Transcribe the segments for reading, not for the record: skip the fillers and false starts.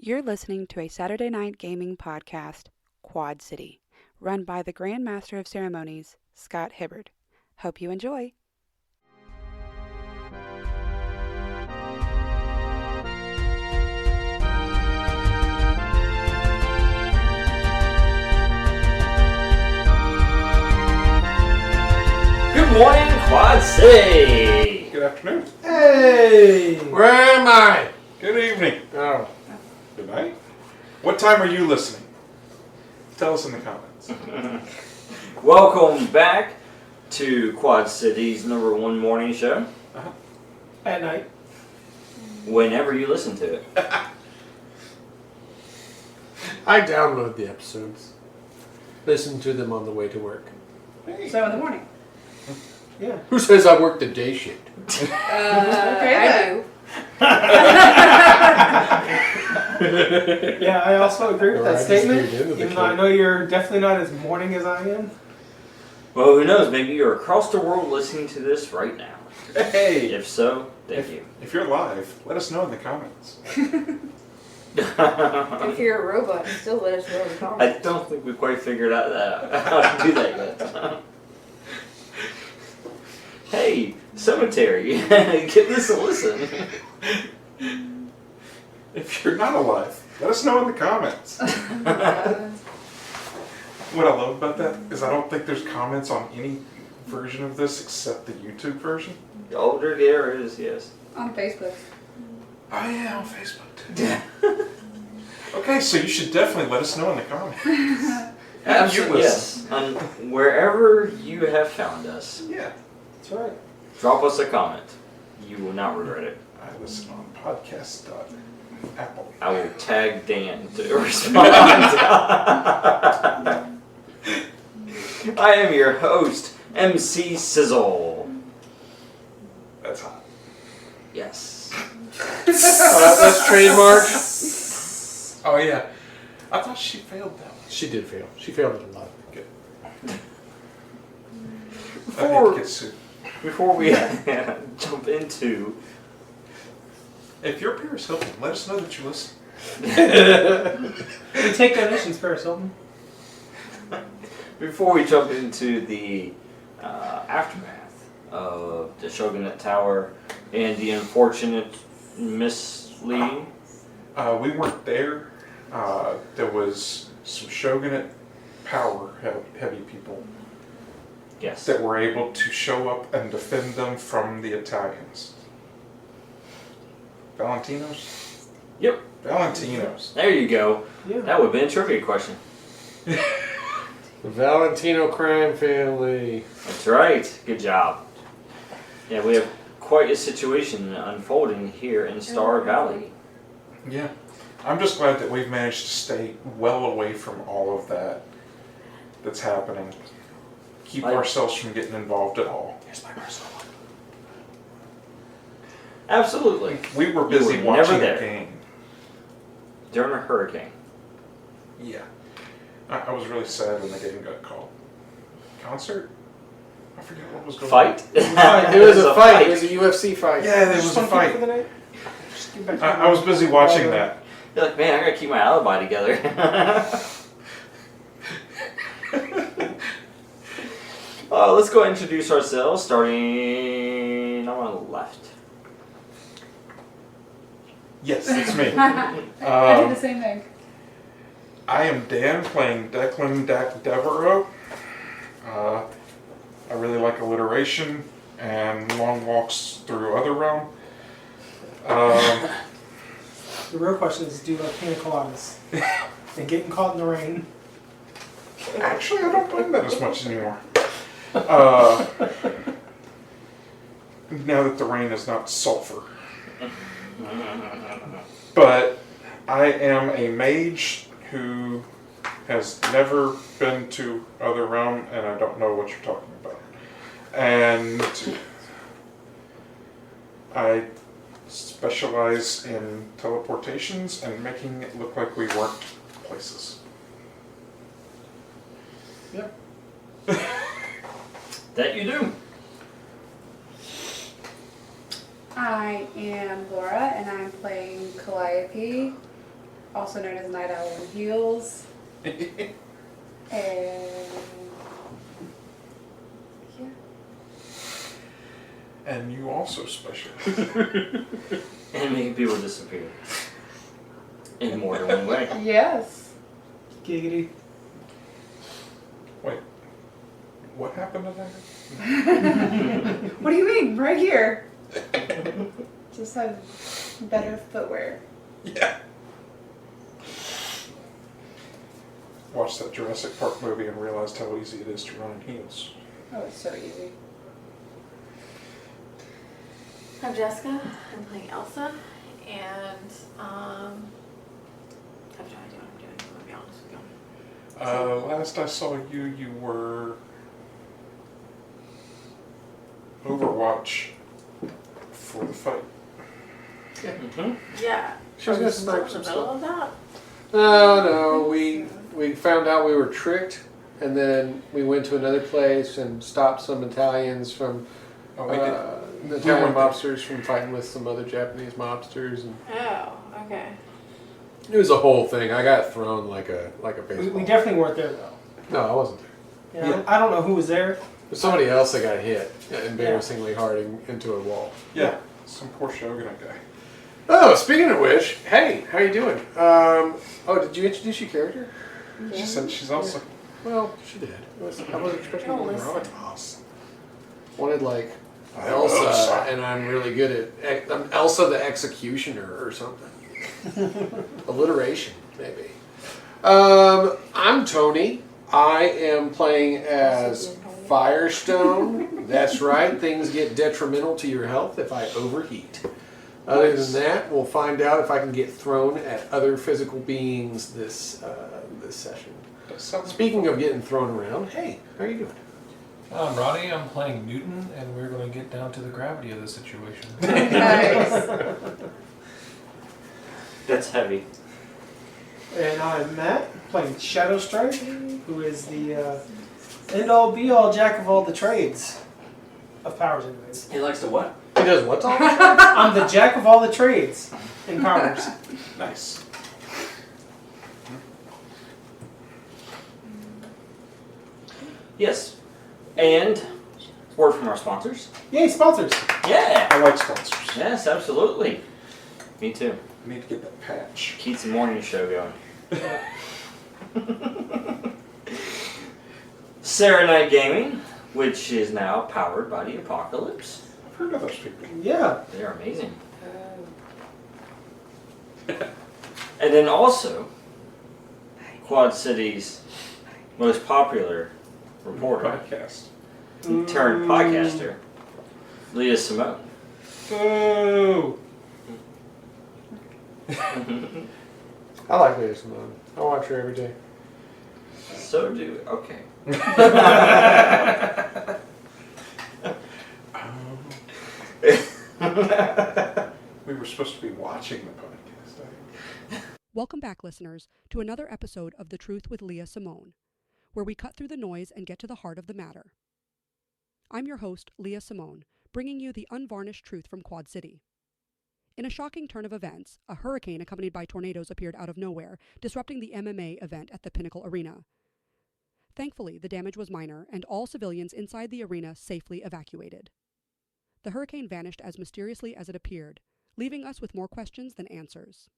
You're listening to a Saturday night gaming podcast, Quad City, run by the Grand Master of Ceremonies, Scott Hibbard. Hope you enjoy. Good morning, Quad City! Good afternoon. Hey! Where am I? Good evening. Oh. Good night. What time are you listening? Tell us in the comments. Welcome back to Quad City's #1 morning show. At night. Whenever you listen to it. I download the episodes. Listen to them on the way to work. Hey. So in the morning. Yeah. Who says I work the day shift? Okay, I do. Yeah, I also agree with Or that I just statement. read into the Even though I kid. know you're definitely not as morning as I am. Well, who knows? Maybe you're across the world listening to this right now. Hey! If so, thank you. If you're live, let us know in the comments. If you're a robot, you still let us know in the I comments. don't think we quite figured out how to do that yet. Hey, Cemetery, give this a listen. If you're not alive, let us know in the comments. What I love about that is I don't think there's comments on any version of this except the YouTube version. The older there is, yes. On Facebook. Oh yeah, on Facebook too. Okay, so you should definitely let us know in the comments. Absolutely, yes. On wherever you have found us, Yeah, That's right. drop us a comment. You will not regret it. I listen on podcast.apple. I will tag Dan to respond. I am your host, MC Sizzle. That's hot. Yes. That's trademark. Oh yeah, I thought she failed that one. She did fail. She failed it a lot. Good. I Before, did get sued. before we jump into If you're Paris Hilton, let us know that you listen. We take donations, Paris Hilton. the aftermath of the Shogunate Tower and the unfortunate misleading. We weren't there. There was some Shogunate power heavy people Yes. that were able to show up and defend them from the Italians. Valentinos? Yep. Valentinos. There you go. Yeah. That would have been a trivia question. The Valentino crime family. That's right. Good job. Yeah, we have quite a situation unfolding here in Star Valley. Yeah. I'm just glad that we've managed to stay well away from all of that that's happening. Keep ourselves from getting involved at all. Here's my personal one. Absolutely. We were You busy were never watching a there. game. During a hurricane. Yeah. I was really sad when the game got called. Concert? I forget what was going Fight? on. It was a fight. It was a UFC fight. Yeah, there Just was a wanna keep it fight. for the night? Just get back to I was busy watching that. You're like, man, I gotta keep my alibi together. Let's go ahead and introduce ourselves, starting on my left. Yes, it's me. I did Um, the same thing. I am Dan playing Declan Devereaux. I really like alliteration and long walks through other realm. The real question is, do you like pina coladas? And getting caught in the rain. Actually, I don't blame that as much anymore. Now that the rain is not sulfur. But I am a mage who has never been to other realm, and I don't know what you're talking about. And I specialize in teleportations and making it look like we weren't places. Yep. That you do. I am Laura, and I'm playing Calliope, also known as Night Owl in Heels. And yeah. And you also special. And making people disappear. In more than one way. Yes. Giggity. Wait, what happened to that? What do you mean? Right here. Just have better footwear. Yeah. Watched that Jurassic Park movie and realized how easy it is to run in heels. Oh, it's so easy. I'm Jessica. I'm playing Elsa, and I have no idea what I'm doing. I'm gonna be honest with you. Last I saw you, you were Overwatch for the fight. Mm-hmm. Yeah. She was gonna Are we snipe still some in the middle stuff. of that? No, we found out we were tricked, and then we went to another place and stopped some Italians from Oh, we did. the Italian mobsters from fighting with some other Japanese mobsters, and Oh, okay. it was a whole thing. I got thrown like a baseball. We definitely weren't there though. No, I wasn't there. Yeah, I don't know who was there. It was somebody else that got hit embarrassingly hard into a wall. Yeah, some poor Shogunate guy. Oh, speaking of which, hey, how you doing? Did you introduce your character? She said she's also. Well, she did. I wasn't expecting Don't more listen. gravitas. Wanted like I'm Elsa, Elsa. and I'm really good at. I'm Elsa the Executioner or something. Alliteration, maybe. I'm Tony. I am playing as Firestone. That's right. Things get detrimental to your health if I overheat. Other than that, we'll find out if I can get thrown at other physical beings this session. Speaking of getting thrown around, hey, how are you doing? I'm Roddy, I'm playing Newton, and we're going to get down to the gravity of the situation. Nice. That's heavy. And I'm Matt, playing Shadow Strike, who is the end-all, be-all, jack of all the trades of powers, anyways. He likes to what? He does what's all? I'm the jack of all the trades in powers. Nice. Yes. And word from our sponsors. Yay, sponsors! Yeah. I like sponsors. Yes, absolutely. Me too. I need to get that patch. Keeps the morning show going. Sarah Night Gaming, which is now powered by the Apocalypse. I've heard of those people. Yeah. They are amazing. And then also, Quad City's most popular reporter Podcast. turned podcaster, Leah Simone. Boo! I like Lady Simone. I watch her every day. So do okay. We were supposed to be watching the podcast. Welcome back, listeners, to another episode of The Truth with Leah Simone, where we cut through the noise and get to the heart of the matter. I'm your host, Leah Simone, bringing you the unvarnished truth from Quad City. In a shocking turn of events, a hurricane accompanied by tornadoes appeared out of nowhere, disrupting the MMA event at the Pinnacle Arena. Thankfully, the damage was minor, and all civilians inside the arena safely evacuated. The hurricane vanished as mysteriously as it appeared, leaving us with more questions than answers.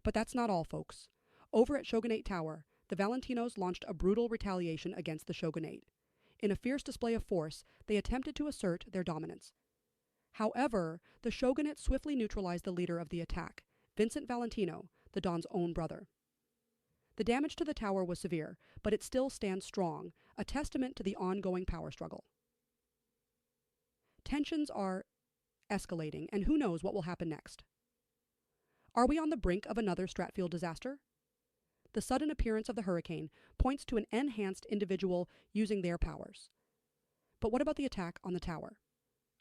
But that's not all, folks. Over at Shogunate Tower, the Valentinos launched a brutal retaliation against the Shogunate. In a fierce display of force, they attempted to assert their dominance. However, the Shogunate swiftly neutralized the leader of the attack, Vincent Valentino, the Don's own brother. The damage to the tower was severe, but it still stands strong, a testament to the ongoing power struggle. Tensions are escalating, and who knows what will happen next. Are we on the brink of another Stratfield disaster? The sudden appearance of the hurricane points to an enhanced individual using their powers. But what about the attack on the tower?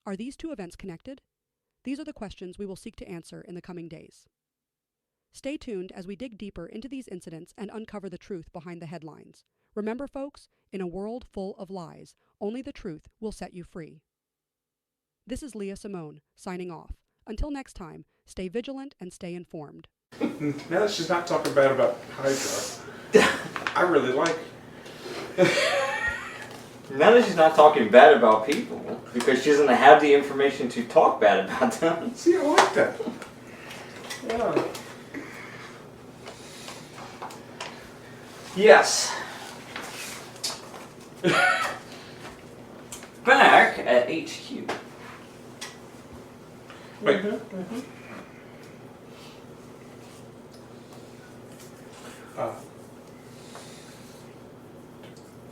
Are these two events connected? These are the questions we will seek to answer in the coming days. Stay tuned as we dig deeper into these incidents and uncover the truth behind the headlines. Remember, folks, in a world full of lies, only the truth will set you free. This is Leah Simone, signing off. Until next time, stay vigilant and stay informed. Now that she's not talking bad about Hydra, I really like Now that she's not talking bad about people, because she doesn't have the information to talk bad about them. See, I like that. Yeah. Yes. Back at HQ. Wait. Uh,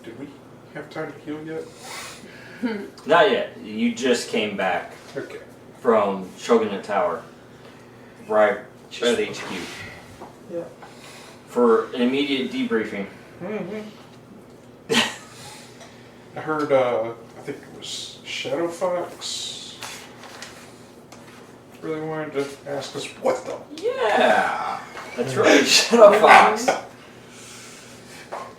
did we have time to heal yet? Not yet. You just came back Okay. from Shogunate Tower. Right at HQ. Yeah. For an immediate debriefing. I heard, I think it was Shadow Fox really wanted to ask us what the... Yeah. That's right. Shadow Fox.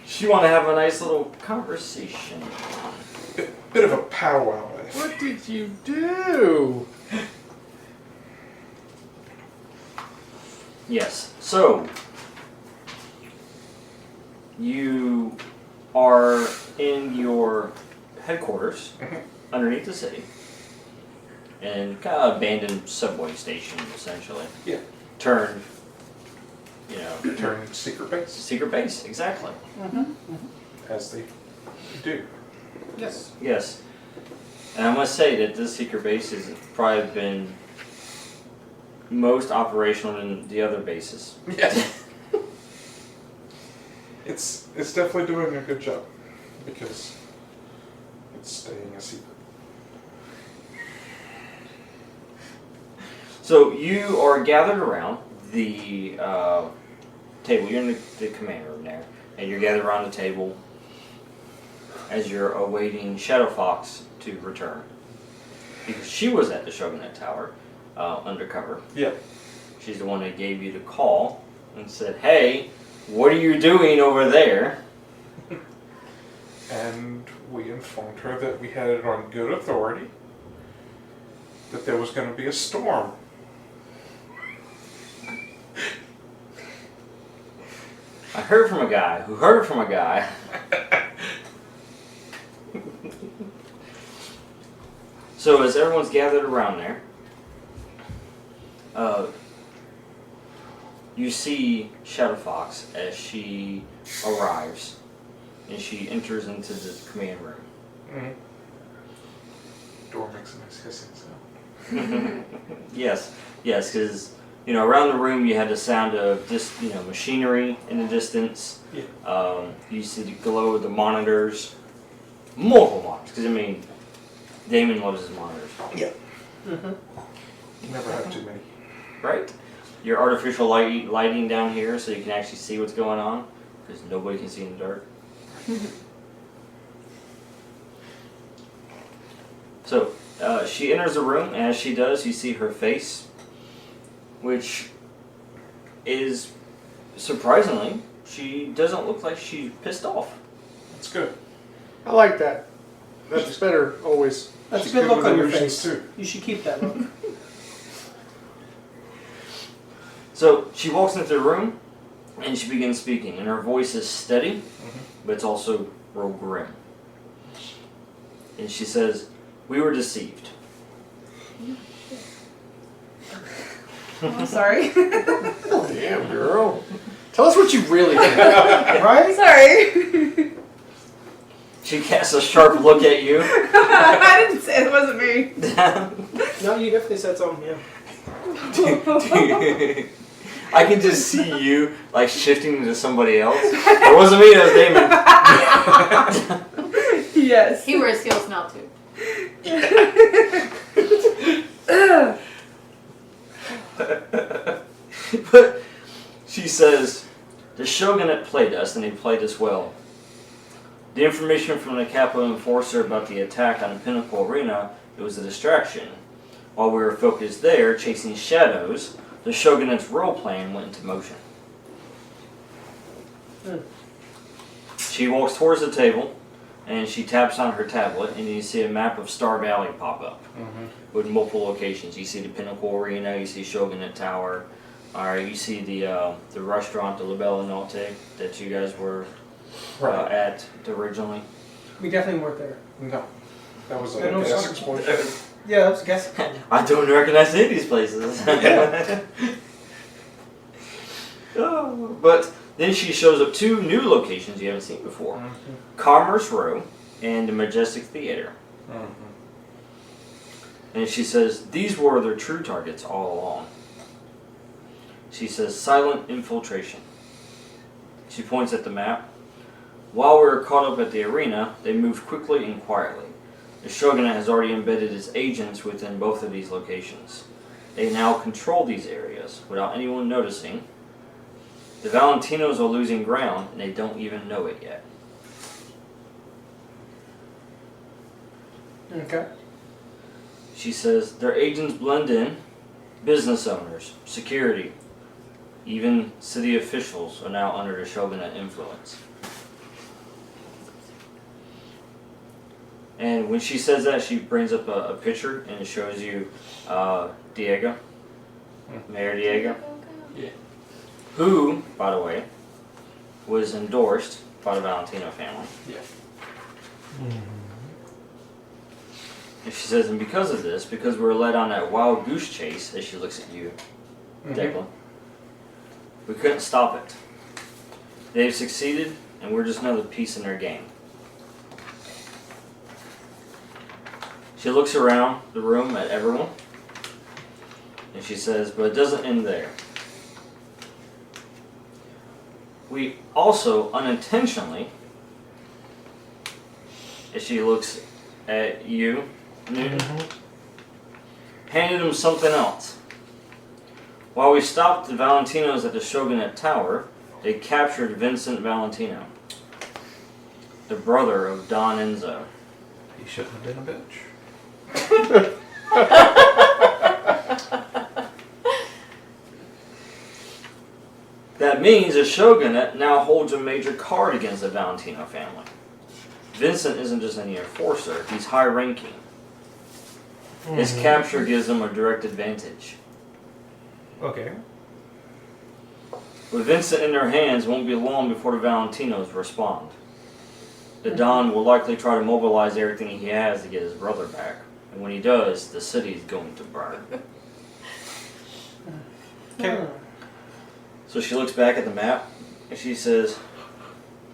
She want to have a nice little conversation. Bit of a powwow. What did you do? Yes. So, you are in your headquarters underneath the city. And kind of abandoned subway station, essentially. Yeah. Turned, Turn secret base, secret base, exactly. as they do. Yes. Yes. And I must say that this secret base has probably been most operational than the other bases. Yes. It's definitely doing a good job because it's staying a secret. So you are gathered around the table. You're in the command room there, and you're gathered around the table as you're awaiting Shadow Fox to return. Because she was at the Shogunate Tower, undercover. Yeah. She's the one that gave you the call and said, "Hey, what are you doing over there?" And we informed her that we had it on good authority that there was going to be a storm. I heard from a guy who heard from a guy. So as everyone's gathered around there, you see Shadow Fox as she arrives, and she enters into the command room. Mm-hmm. Door makes a nice hissing sound. Yes, because around the room you had the sound of just machinery in the distance. Yeah. You see the glow of the monitors, multiple monitors. Because Damon loves his monitors. Yeah. You never have too many. Right? Your artificial lighting down here so you can actually see what's going on, because nobody can see in the dark. So, she enters the room, and as she does, you see her face, which is, surprisingly, she doesn't look like she's pissed off. That's good. I like that. That's better always. That's She's a good look with on your illusions, face. too. You should keep that look. So, she walks into the room, and she begins speaking, and her voice is steady, but it's also real grim. And she says, "We were deceived." I'm sorry. Damn, girl. Tell us what you really did. Right? Sorry. She casts a sharp look at you. I didn't say it wasn't me. No, you definitely said something, yeah. I can just see you like shifting into somebody else. It wasn't me, that was Damon. Yes. He wears heels now too. But she says, "The Shogunate played us, and they played us well. The information from the Capital Enforcer about the attack on Pinnacle Arena, it was a distraction. While we were focused there, chasing shadows, the Shogunate's real plan went into motion." She walks towards the table, and she taps on her tablet, and you see a map of Star Valley pop up with multiple locations. You see the Pinnacle Arena, you see Shogunate Tower, Alright, you see the restaurant, the La Bella Notte, that you guys were Right. at originally. We definitely weren't there. No. That was a I know gas some- explosion. Yeah, that was a guess. I don't recognize any of these places. Oh, but then she shows up 2 new locations you haven't seen before. Commerce Row and the Majestic Theater. And she says these were their true targets all along. She says silent infiltration. She points at the map. While we were caught up at the arena, they moved quickly and quietly. The Shogunate has already embedded its agents within both of these locations. They now control these areas without anyone noticing. The Valentinos are losing ground and they don't even know it yet. Okay. She says their agents blend in. Business owners, security, even city officials are now under the Shogunate influence. And when she says that, she brings up a picture and it shows you Diego, Mayor Diego, Yeah. who, by the way, was endorsed by the Valentino family. Yeah. And she says, and because of this, because we were led on that wild goose chase, as she looks at you, Declan, we couldn't stop it. They've succeeded, and we're just another piece in their game. She looks around the room at everyone, and she says, but it doesn't end there. We also unintentionally, as she looks at you, Newton, handed him something else. While we stopped the Valentinos at the Shogunate Tower, they captured Vincent Valentino, the brother of Don Enzo. He shouldn't have been a bitch. That means the Shogunate now holds a major card against the Valentino family. Vincent isn't just any enforcer, he's high-ranking. His capture gives them a direct advantage. Okay. With Vincent in their hands, it won't be long before the Valentinos respond. The Don will likely try to mobilize everything he has to get his brother back. And when he does, the city is going to burn. Okay. So she looks back at the map, and she says,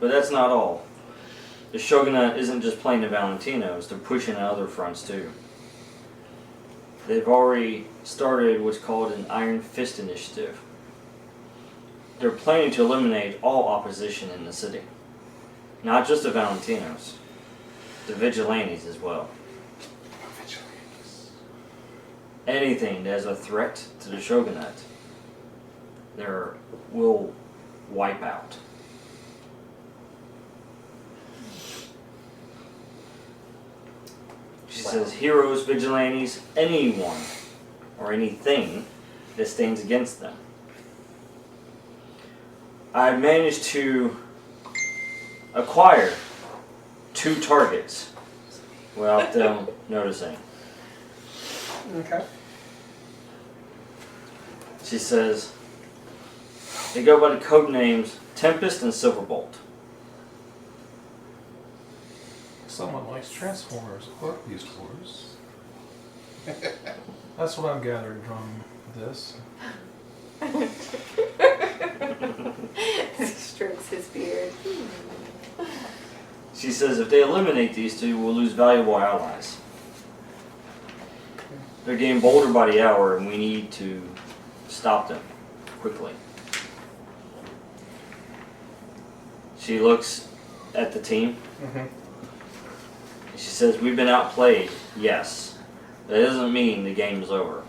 but that's not all. The Shogunate isn't just playing the Valentinos, they're pushing on other fronts too. They've already started what's called an Iron Fist Initiative. They're planning to eliminate all opposition in the city. Not just the Valentinos, the Vigilantes as well. Anything that is a threat to the Shogunate, they will wipe out. She says, heroes, vigilantes, anyone or anything that stands against them. I managed to acquire 2 targets without them noticing. Okay. She says, they go by the code names Tempest and Silverbolt. Someone likes Transformers or Beast Wars. That's what I'm gathering from this. Strokes his beard. She says if they eliminate these 2, we'll lose valuable allies. They're getting bolder by the hour and we need to stop them quickly. She looks at the team. She says, we've been outplayed, yes. But that doesn't mean the game is over.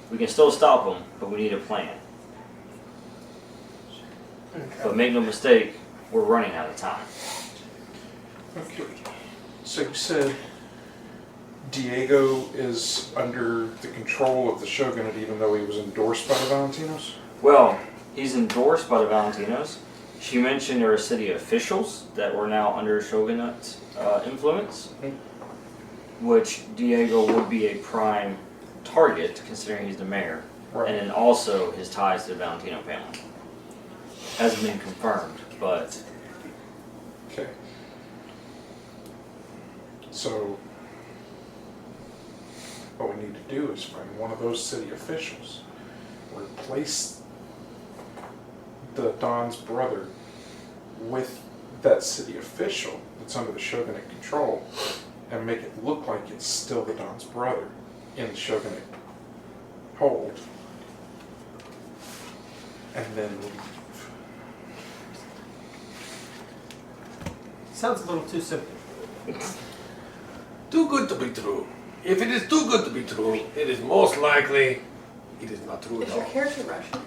We can still stop them, but we need a plan. But make no mistake, we're running out of time. Okay. So you said Diego is under the control of the Shogunate even though he was endorsed by the Valentinos? Well, he's endorsed by the Valentinos. She mentioned there are city officials that were now under Shogunate influence, which Diego would be a prime target considering he's the mayor. Right. and then also his ties to the Valentino family. Hasn't been confirmed, but Okay. So, what we need to do is find one of those city officials, replace the Don's brother with that city official that's under the Shogunate control, and make it look like it's still the Don's brother in the Shogunate hold, and then leave. Sounds a little too simple. Too good to be true. If it is too good to be true, it is most likely it is not true at Is your all. character Russian?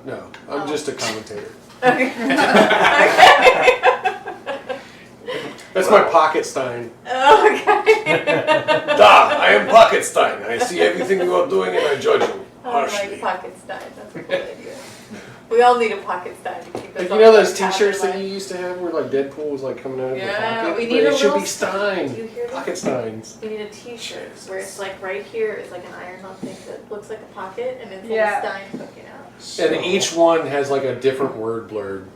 No, I'm just a commentator. Okay. That's my pocket stein. Oh, okay. Da, I am pocket stein. I see everything you are doing and I judge you I harshly. like pocket stein. That's a cool idea. We all need a pocket stein to keep us Like, on you know the those path T-shirts in that you life. used to have where like Deadpool was like coming out of the Yeah, pocket? we But need a it should little be stein. stein. Do you hear that? Pocket steins. We need a T-shirt where it's like right here is like an iron-on thing that looks like a pocket, and it's Yeah. a stein poking out. And each one has like a different word blurred.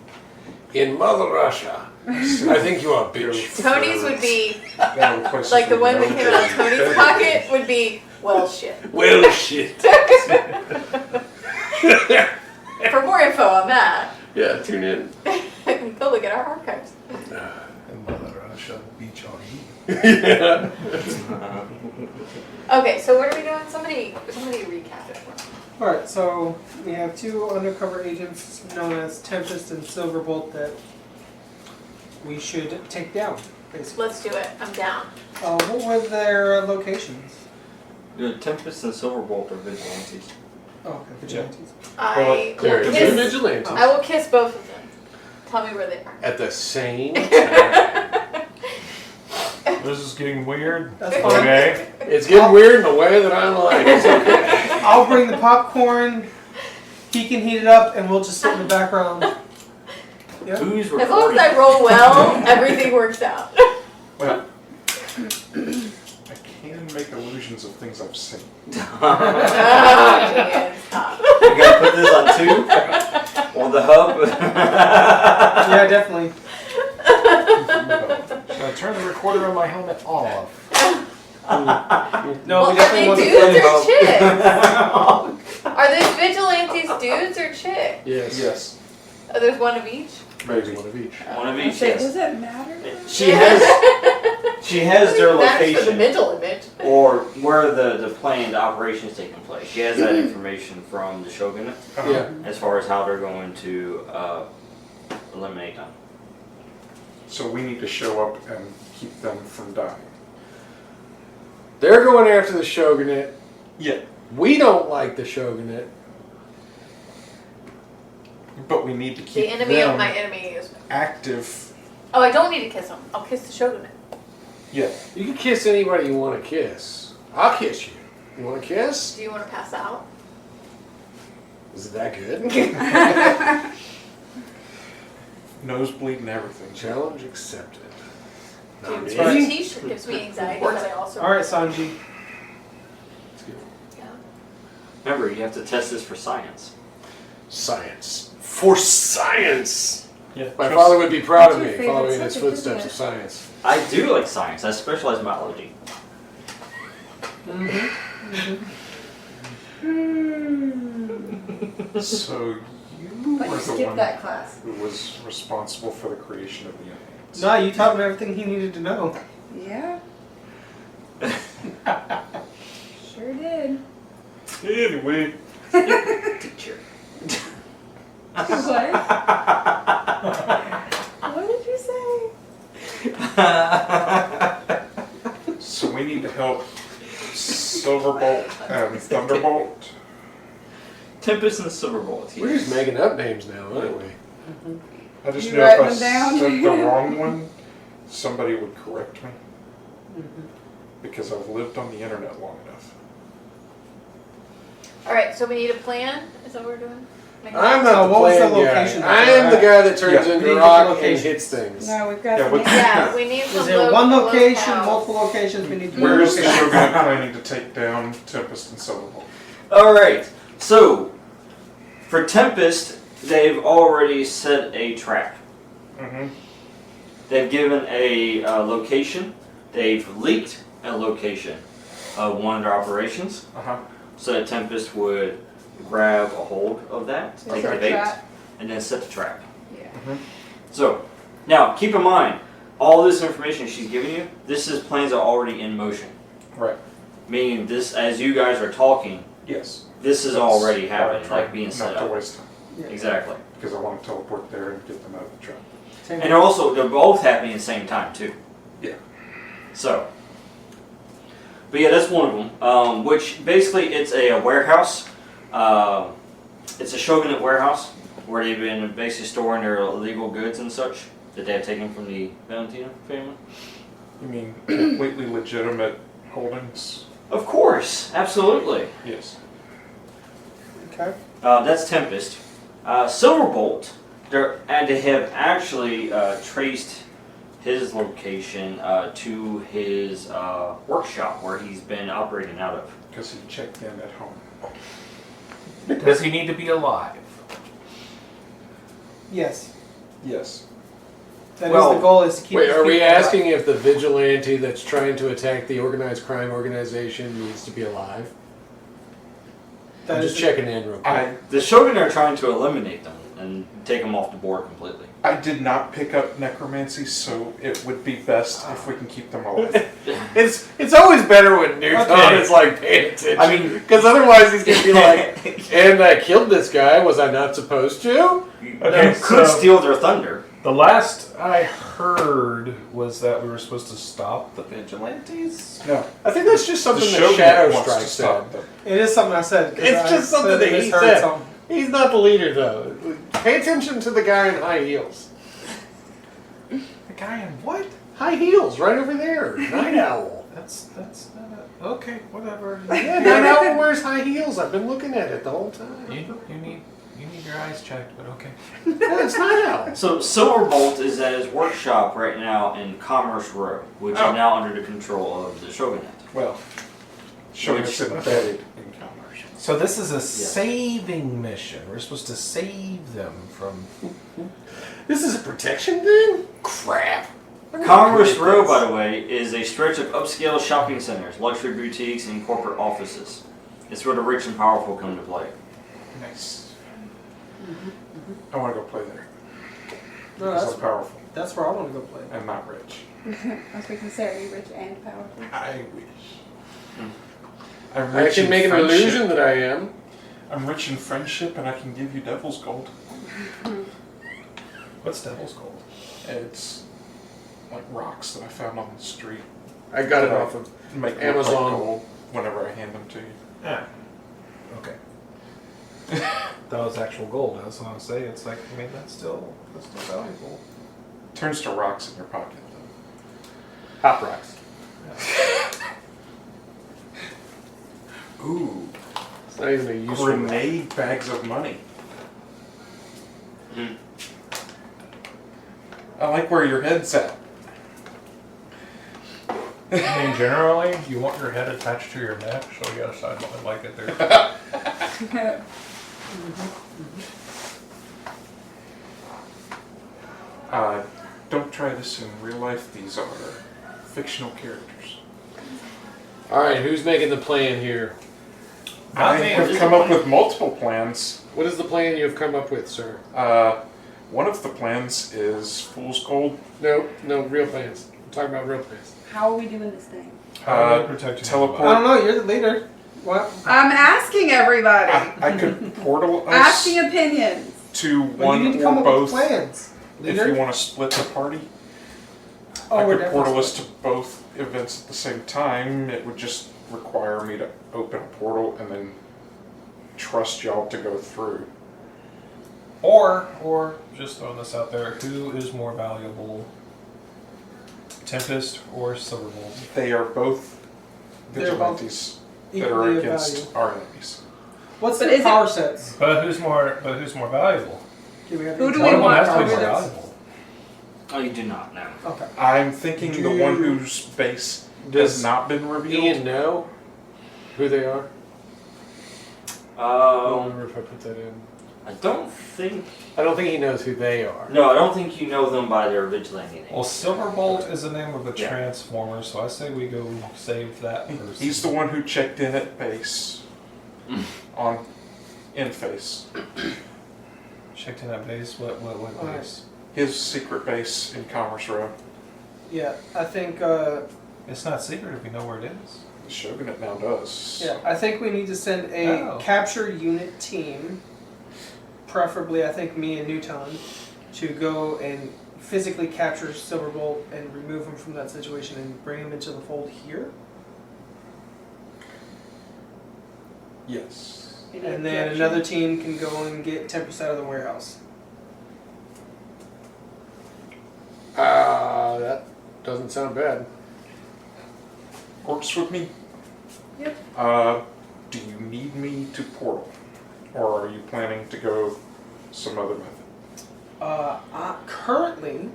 In Mother Russia, I think you are a bitch. Tony's would be One of the places like the we one know that came out of that- Tony's pocket would be well shit. Well, shit. For more info on that, Yeah, tune in. go look at our archives. And Mother Russia, beach on Yeah. Okay, so what are we doing? Somebody recap it for me. Alright, so we have two undercover agents known as Tempest and Silverbolt that we should take down, basically. Let's do it. I'm down. What were their locations? the Tempest and Silverbolt are vigilantes. Oh, okay, vigilantes. I There will is a kiss. vigilante. I will kiss both of them. Tell me where they are. At the same time. This is getting weird. That's fine. Okay. It's getting weird in a way that I don't like. It's okay. I'll bring the popcorn, he can heat it up, and we'll just sit in the background. Yeah. Who's As long as recording? I roll well, everything works out. Well, I can make illusions of things I've seen. Dan, stop. You gotta put this on two? On the hub? Yeah, definitely. Should I turn the recorder on my helmet off? No, Well, we are they definitely want to dudes play or chicks? Are those vigilantes dudes or chicks? Yes. Yes. Oh, there's one of each? Maybe one of each. One of I each, say, yes. does it matter? She has their That's for the location, mental image. or where the planned operation is taking place. She has that information from the Shogunate Yeah. as far as how they're going to eliminate them. So we need to show up and keep them from dying. They're going after the Shogunate. Yeah. We don't like the Shogunate. But we need to The keep enemy them of my enemy is. active. Oh, I don't need to kiss him. I'll kiss the Shogunate. Yeah. You can kiss anybody you want to kiss. I'll kiss you. You want to kiss? Do you want to pass out? Is it that good? Nosebleed and everything. Challenge accepted. Not Dude, me. this t-shirt gives me anxiety, but I also. Alright, Sanji. Yeah. Remember, you have to test this for science. Science. For science! Yeah. My father would be proud of What's me, your following favorite in his subject, footsteps isn't of science. I do like science. I specialize in biology. So you But were you the skipped one that class. who was responsible for the creation of the aliens. No, you taught him everything he needed to know. Yeah. Sure did. Anyway. Teacher. What? What did you say? So we need to help Silverbolt and Thunderbolt. Tempest and Silverbolt. We're just making up names now, aren't we? I just You knew if I writing them down? said the wrong one, somebody would correct me. Because I've lived on the internet long enough. Alright, so we need a plan? Is that what we're doing? Make a I'm plan? not the what was the plan location? guy. I am the guy that turns Yeah. We need into to get rock the and location. hits things. No, we've got Yeah, some what- Yeah, we need some Is there one local location, locales. multiple locations? We need to Where is the location. Shogunate planning to take down Tempest and Silverbolt? Alright, So, for Tempest, they've already set a trap. Mm-hmm. They've given a location. They've leaked a location of one of their operations, so that Tempest would grab a hold of that, So take set the a bait, trap. and then set the trap. Yeah. So, now keep in mind, all this information she's giving you, plans are already in motion. Right. Meaning this, as you guys are talking, Yes. this is That's already why I happening, tried like being set not to up. waste time, Exactly. because I want to teleport there and get them out of the trap. And they're both happening at the same time too. Yeah. So, but yeah, that's one of them. Which basically it's a warehouse. It's a Shogunate warehouse where they've been basically storing their illegal goods and such that they have taken from the Valentina family. You mean completely legitimate holdings? Of course, absolutely. Yes. Okay. That's Tempest. Silverbolt, they have actually traced his location to his workshop where he's been operating out of. Because he checked in at home. Does he need to be alive? Yes. Yes. That is Well, the goal, is to keep. Wait, these are we people alive. asking if the vigilante that's trying to attack the organized crime organization needs to be alive? That I'm is just the- checking in real quick. The Shogun are trying to eliminate them and take them off the board completely. I did not pick up necromancy, so it would be best if we can keep them alive. It's always better when Newton Okay. is like paying attention. I mean- because otherwise he's gonna be like, "And I killed this guy. Was I not supposed to?" Okay, You could so- steal their thunder. The last I heard was that we were supposed to stop the vigilantes. No. I think that's just The something that Shogunate Shadow wants Strike to said. stop them. It is something I said. 'cause It's I just something that he misheard said. something. He's not the leader, though. Pay attention to the guy in high heels. The guy in what? High heels, right over there. Night Owl. That's not a, okay. Whatever. Yeah, Night Owl wears high heels. I've been looking at it the whole time. You need your eyes checked, but okay. Yeah, it's Night Owl. So Silverbolt is at his workshop right now in Commerce Row, which Oh. is now under the control of the Shogunate. Well, Shogunate's embedded in commerce. So this is a saving mission. We're supposed to save them from. This is a protection thing? Crap. Commerce Row, by the way, is a stretch of upscale shopping centers, luxury boutiques, and corporate offices. It's where the rich and powerful come to play. Nice. I want to go play there. No, Because that's, I'm powerful that's where I want to go play. and not rich. I was going to say, are you rich and powerful? I wish. I'm I rich can in make an friendship. illusion that I am. I'm rich in friendship and I can give you devil's gold. What's Devil's Gold? It's like rocks that I found on the street. I got it That I off of Make look Amazon. like gold whenever I hand them to you. Ah. Okay. That was actual gold. That's what I'm saying. It's like, I mean, that's still valuable. Turns to rocks in your pocket though. Hot rocks. Ooh, It's not even a useful. grenade bags of money. Mhm. I like where your head's at. I mean, generally, you want your head attached to your neck, so yes, I'd like it there. Don't try this in real life. These are fictional characters. All right, who's making the plan here? Not I me. have come up with multiple plans. What is the plan you have come up with, sir? One of the plans is fool's gold. No, real plans. I'm talking about real plans. How are we doing this thing? How do I protect you? Teleport. I don't know, you're the leader. What? I'm asking everybody. I could portal us Asking opinions. to Well, you one need to come or up both. with plans. If Leader? you want to split the party, Oh, I we're could portal definitely us to both events at the same time. It would just require me to open a portal and then trust y'all to go through. Or just throwing this out there, who is more valuable, Tempest or Silverbolt? They are both They're both vigilantes that are equally of against value. our enemies. What's But their is it- power sets? But who's more valuable? Do we have Who any do One we of them want has to be over more this? valuable. Oh, you do not know. Okay. I'm thinking the one whose base Does has not been revealed. Ian know who they are? I don't remember if I put that in. I don't think. I don't think he knows who they are. No, I don't think you know them by their vigilante name. Well, Silverbolt is the name of a Yeah. transformer, so I say we go save that person. He's the one who checked in at base. On in-face. Checked in that base. What Alright. base? His secret base in Commerce Row. Yeah, I think. It's not secret if we know where it is. The Shogunate now does. Yeah, I think we need to send a Oh. capture unit team, preferably I think me and Newton, to go and physically capture Silverbolt and remove him from that situation and bring him into the fold here. Yes. And then another team can go and get Tempest out of the warehouse. That doesn't sound bad. Works with me. Yep. Do you need me to portal? Or are you planning to go some other method? Currently,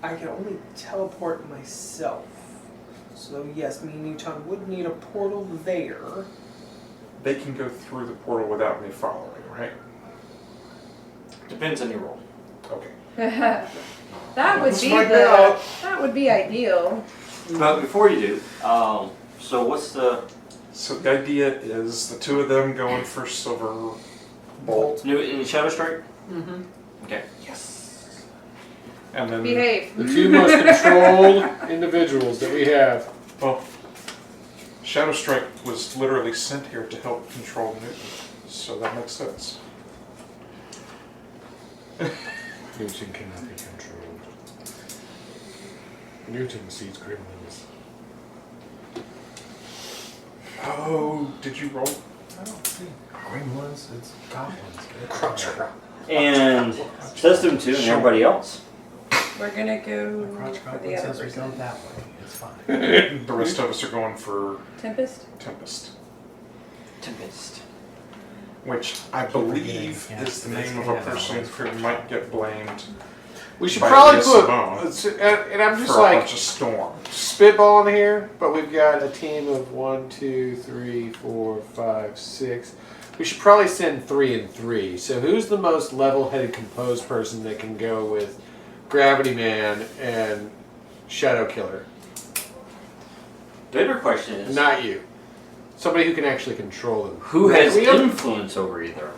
I can only teleport myself. So yes, me and Newton would need a portal there. They can go through the portal without me following, right? Depends on your role. Okay. That would Let's be find out. that would be ideal. But before you do, so what's the So the idea is the two of them going for Silverbolt. new in Shadow Strike? Mm-hmm. Okay. And then, Behave. The two most controlled individuals that we have. well, Shadow Strike was literally sent here to help control Newton. So that makes sense. Newton cannot be controlled. Newton sees gremlins. Oh, did you roll? I don't see gremlins. It's goblins. And System 2 and everybody else. We're gonna go Crotch for goblin the other says we go person. that way. It's fine. The rest of us are going for Tempest. Tempest, Tempest. which I believe is the name of a person who might get blamed We should By probably Leah put, Simone. and I'm just for a like bunch of storm. spitballing here, but we've got a team of 1, 2, 3, 4, 5, 6. We should probably send 3 and 3. So who's the most level-headed, composed person that can go with Gravity Man and Shadow Killer? Better question is, Not you. Somebody who can actually control them. who has We have- influence over either?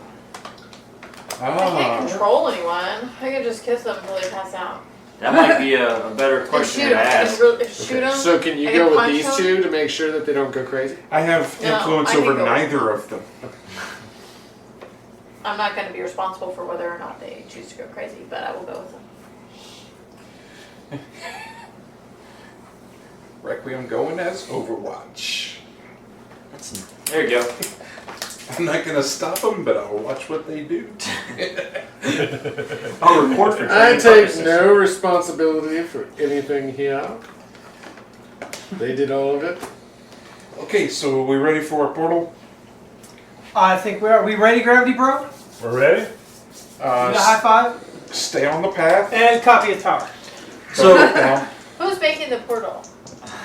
I can't Ah, control anyone. I can just kiss them until they pass out. That might be a better And question shoot to them. I ask. can really, shoot them. So can you I go can with punch these them. two to make sure that they don't go crazy? I have No, influence I can over go with neither of them. I'm not going to be responsible for whether or not they choose to go crazy, but I will go with them. Requiem going as Overwatch. There you go. I'm not gonna stop them, but I'll watch what they do. I'll report for I training take purposes. no responsibility for anything here. They did all of it. Okay, so are we ready for a portal? I think we are. We ready, Gravity Bro? We're ready? Need a high five Stay on the path. and copy a tower. So, down. Who's making the portal?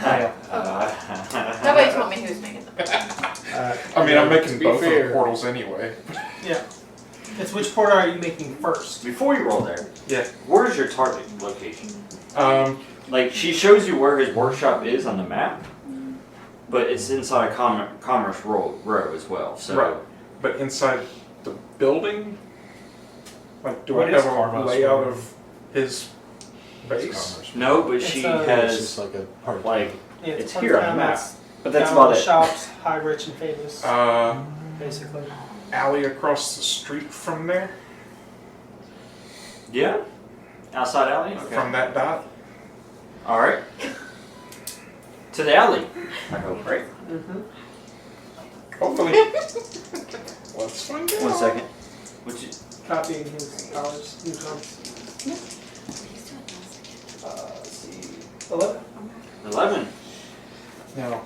uh, Nobody told me who was making the portal. I mean, I'm making to be both of fair, the portals anyway. Yeah. It's which portal are you making first? before you roll there, Yeah. where's your target location? Um, She shows you where his workshop is on the map, but it's inside a commerce row as well. So, Right. But inside the building, like, do What I is have a Karma's layout room? of his base? no, but It's she a- It's just has like a part of like Yeah, it's one here on town the map, that's but that's down all about the it. shops, high, rich, and famous, basically. Alley across the street from there, Yeah, outside alley. Okay. from that dot. All right. To the alley. I hope, right? Mm-hmm. Hopefully. Let's find out. 1 second. Would you? Copying his powers. Newton's. Let's see. 11. 11. Now,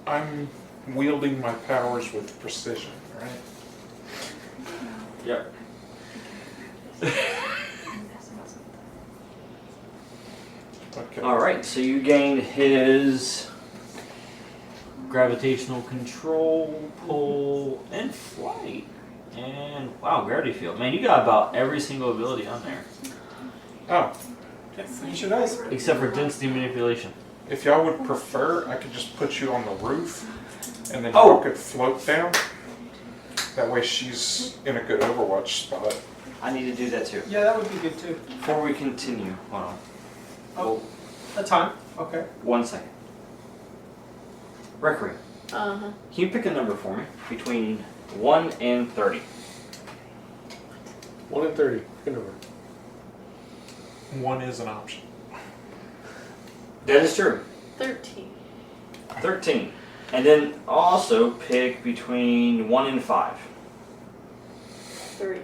I'm wielding my powers with precision, right? Yep. Okay. All right. So you gained his gravitational control, pull, and flight. And wow, gravity field. Man, you got about every single ability on there. Oh, You should nice. Except for density manipulation. if y'all would prefer, I could just put you on the roof, and then Oh. y'all could float down. That way she's in a good Overwatch spot. I need to do that too. Yeah, that would be good too. Before we continue, hold on. Oh, that's fine. Okay. 1 second. Requiem, Uh-huh. can you pick a number for me between 1 and 30? 1 in 30. Good number. 1 is an option. That is true. 13. 13. And then also pick between 1 and 5. 3.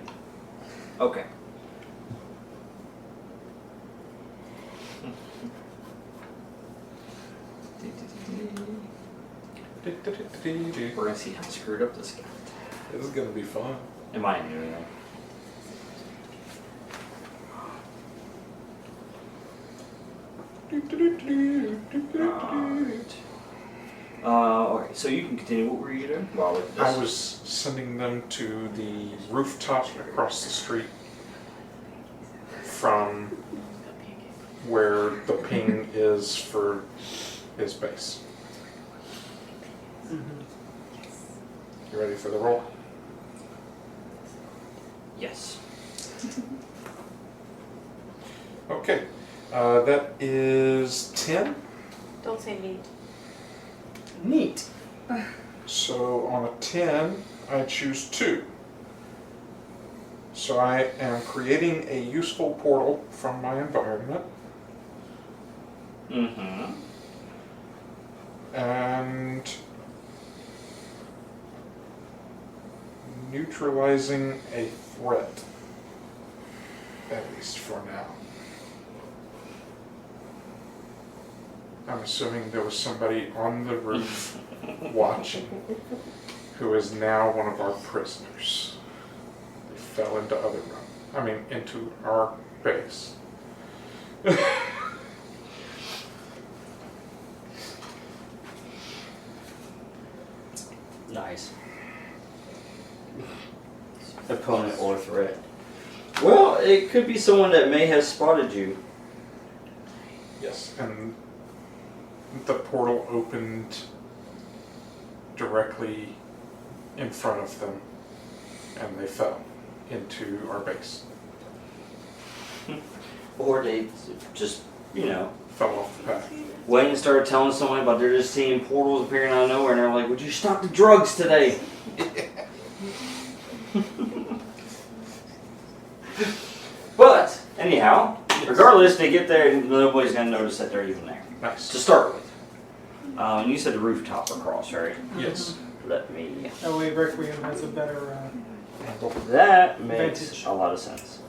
Okay. We're gonna see how screwed up this guy. This is gonna be fun. Am I doing anything? Alright. Okay, so you can continue. What were you doing while with this? I was sending them to the rooftop across the street from where the ping is for his base. You ready for the roll? Yes. Okay. That is 10. Don't say neat. Neat. So on a 10, I choose 2. So I am creating a useful portal from my environment Mm-hmm. and neutralizing a threat, at least for now. I'm assuming there was somebody on the roof watching who is now one of our prisoners. They fell into into our base. Nice. Opponent or threat. Well, it could be someone that may have spotted you. Yes, and the portal opened directly in front of them, and they fell into our base. Or they just, Fell off the path. went and started telling someone about they're just seeing portals appearing out of nowhere, and they're like, would you stop the drugs today? But, anyhow, regardless, they get there and nobody's going to notice that they're even there. Nice. To start with. And you said the rooftop across, right? Yes. Let me... That way Requiem has a better. That makes Advantage. a lot of sense.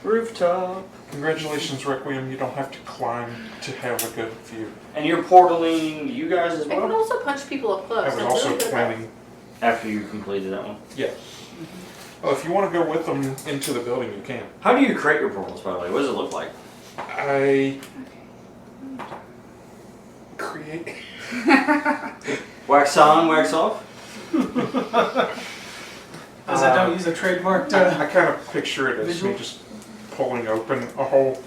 Rooftop. Congratulations, Requiem. You don't have to climb to have a good view. And you're portaling you guys as I can well? also punch people up close. I was I'm also really good at planning. After you completed that one. Yeah. Well, if you want to go with them into the building, you can. How do you create your portals, by the way? What does it look like? I create. Wax on, wax off? As I don't use a trademarked. I kind of picture it as visual? me just pulling open a hole.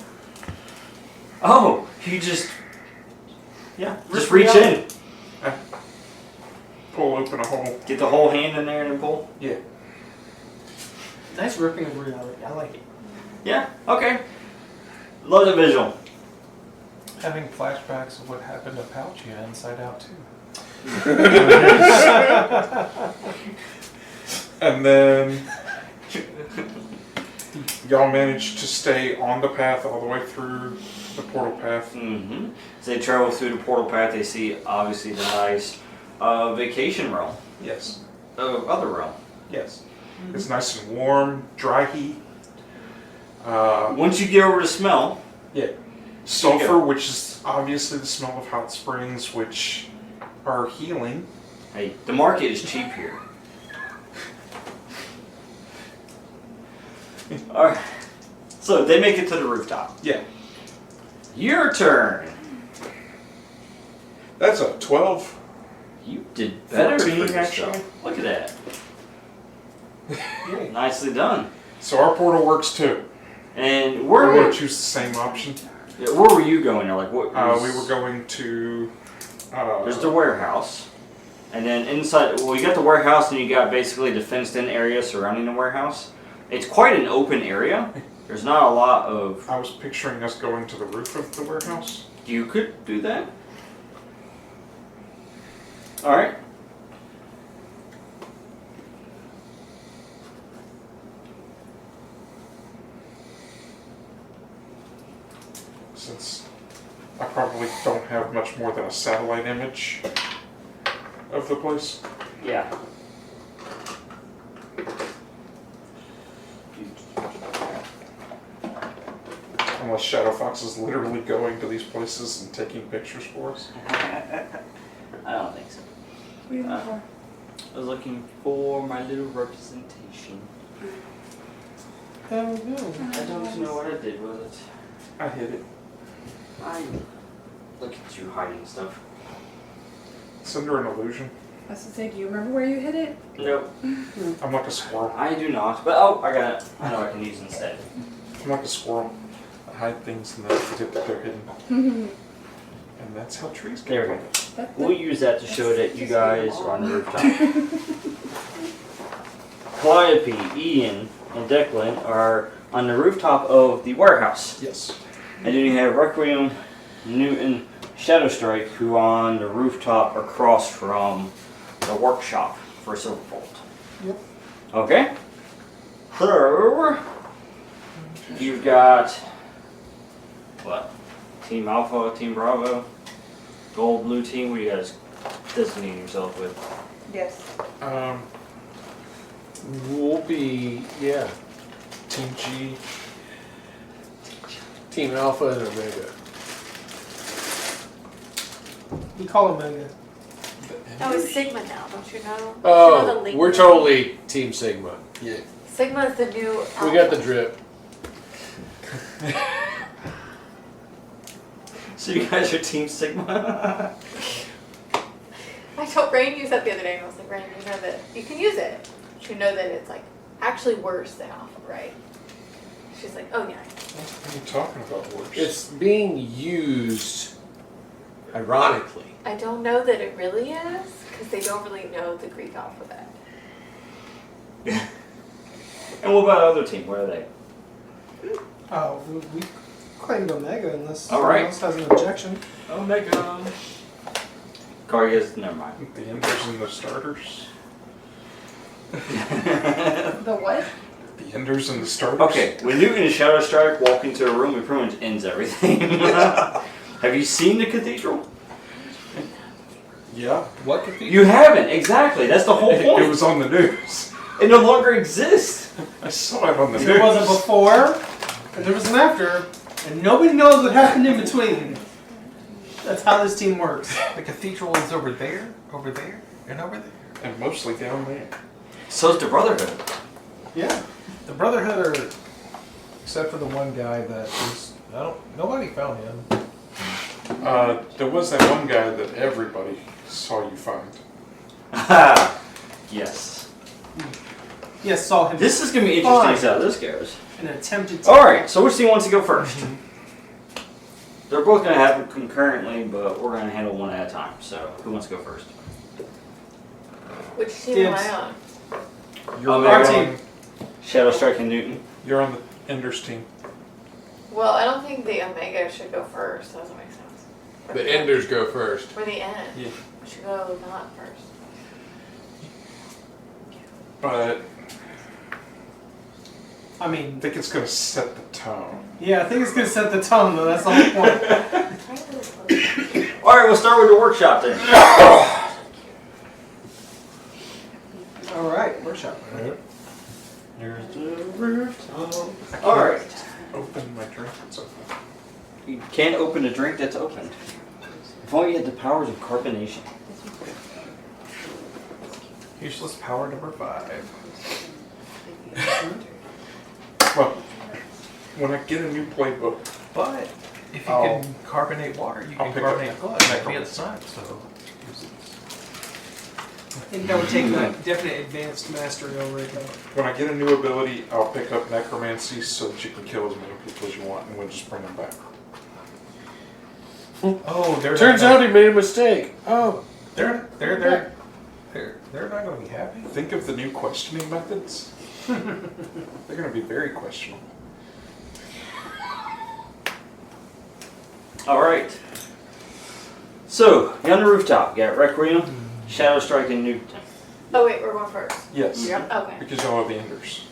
Oh, you just... Yeah, just Rip reach it in. Pull open a hole. Get the whole hand in there and then pull? Yeah. Nice ripping of reality. I like it. Yeah, okay. Love the visual. Having flashbacks of what happened to Palchia Inside Out too. And then y'all managed to stay on the path all the way through the portal path. Mm-hmm. As they travel through the portal path, they see, obviously, the nice vacation realm. Yes. Other realm. Yes. It's nice and warm, dry heat. Once you get over the smell, Yeah. Sulfur, which is obviously the smell of hot springs, which are healing. hey, the market is cheap here. Alright. So they make it to the rooftop. Yeah. Your turn. That's a 12. You did better for 14, yourself. actually. Look at that. Nicely done. So our portal works too. And We're where going to choose the same option. were you going there? Like what? We were going to. There's the warehouse, and then inside. Well, you got the warehouse, and you got basically the fenced-in area surrounding the warehouse. It's quite an open area. There's not a lot of. I was picturing us going to the roof of the warehouse. You could do that. All right. Since I probably don't have much more than a satellite image of the place. Yeah. Unless Shadow Fox is literally going to these places and taking pictures for us. I don't think so. What are you looking for? I was looking for my little representation. Oh no. I don't know what I did with it. I hit it. Look at you hiding stuff. It's under an illusion. I was gonna say, do you remember where you hid it? Nope. I'm like a squirrel. I do not. But oh, I got it. I know I can use instead. I'm like a squirrel. I hide things and then I forget that they're hidden. And that's how trees get There we go. We'll use that to show that you guys are on the rooftop. Calliope, Ian, and Declan are on the rooftop of the warehouse. Yes. And then you have Requiem, Newton, Shadowstrike, who are on the rooftop across from the workshop for Silverbolt. Yep. Okay. So you've got what? Team Alpha, Team Bravo, Gold, Blue Team. What are you guys designating yourself with? Yes. We'll be, yeah, Team G. Team Alpha and Omega. We call him Mega. Oh, it's Sigma now, don't you know? Don't you know the Oh, link we're now? totally Team Sigma. Yeah. Sigma is the new. We got the drip. So you guys are Team Sigma? I told Rain used that the other day, and I was like, Rain, you know that you can use it. But you know that it's like actually worse than Alpha, right? She's like, oh yeah. What are you talking about, worse? It's being used ironically. I don't know that it really is because they don't really know the Greek alphabet. And what about other team? Where are they? Oh, we claimed Omega unless All someone right. else has an objection. Omega. Cargies, never mind. The enders and the starters. The what? The enders and the starters. Okay, when Newton and Shadowstrike walk into a room, it pretty much ends everything. Have you seen the cathedral? Yeah. What could be? You haven't, exactly. That's the whole point. It was on the news. It no longer exists. I saw it on the news. There was a before, and there was an after, and nobody knows what happened in between. That's how this team works. The cathedral is over there, and over there. And mostly down there. So's the Brotherhood. Yeah. The Brotherhood are, except for the one guy that is, nobody found him. There was that one guy that everybody saw you find. Ah, yes. Yes, saw him. This is going to be interesting as how this goes. An attempted to. Alright, so which team wants to go first? They're both going to happen concurrently, but we're going to handle one at a time. So, who wants to go first? Which team am Dibs. I on? You're Our on, team. Shadowstrike and Newton. You're on the Enders team. Well, I don't think the Omega should go first. That doesn't make sense. Or The Enders go first. Or the end. Yeah. Should go not first. But I mean, I think it's going to set the tone. yeah, I think it's gonna set the tone though. That's the whole point. Alright, we'll start with the workshop then. All right, workshop. There's the rooftop. Alright. Open my drink. It's open. You can't open a drink that's opened. If only you had the powers of carbonation. Useless power number 5. Well, when I get a new playbook, But if you I'll- can carbonate water, you I'll can pick up carbonate blood. that Like me at carbon. the time, so. think that would take a definite advanced mastery over it, though. When I get a new ability, I'll pick up necromancy so that you can kill as many people as you want, and we'll just bring them back. Oh, Turns out he made a mistake. Oh. they're not going to be happy. Think of the new questioning methods. They're going to be very questionable. All right. So, you're on the rooftop. You got Requiem, Shadow Strike, and Newton. Oh wait, we're going first. Yes, Okay. because y'all are the enders.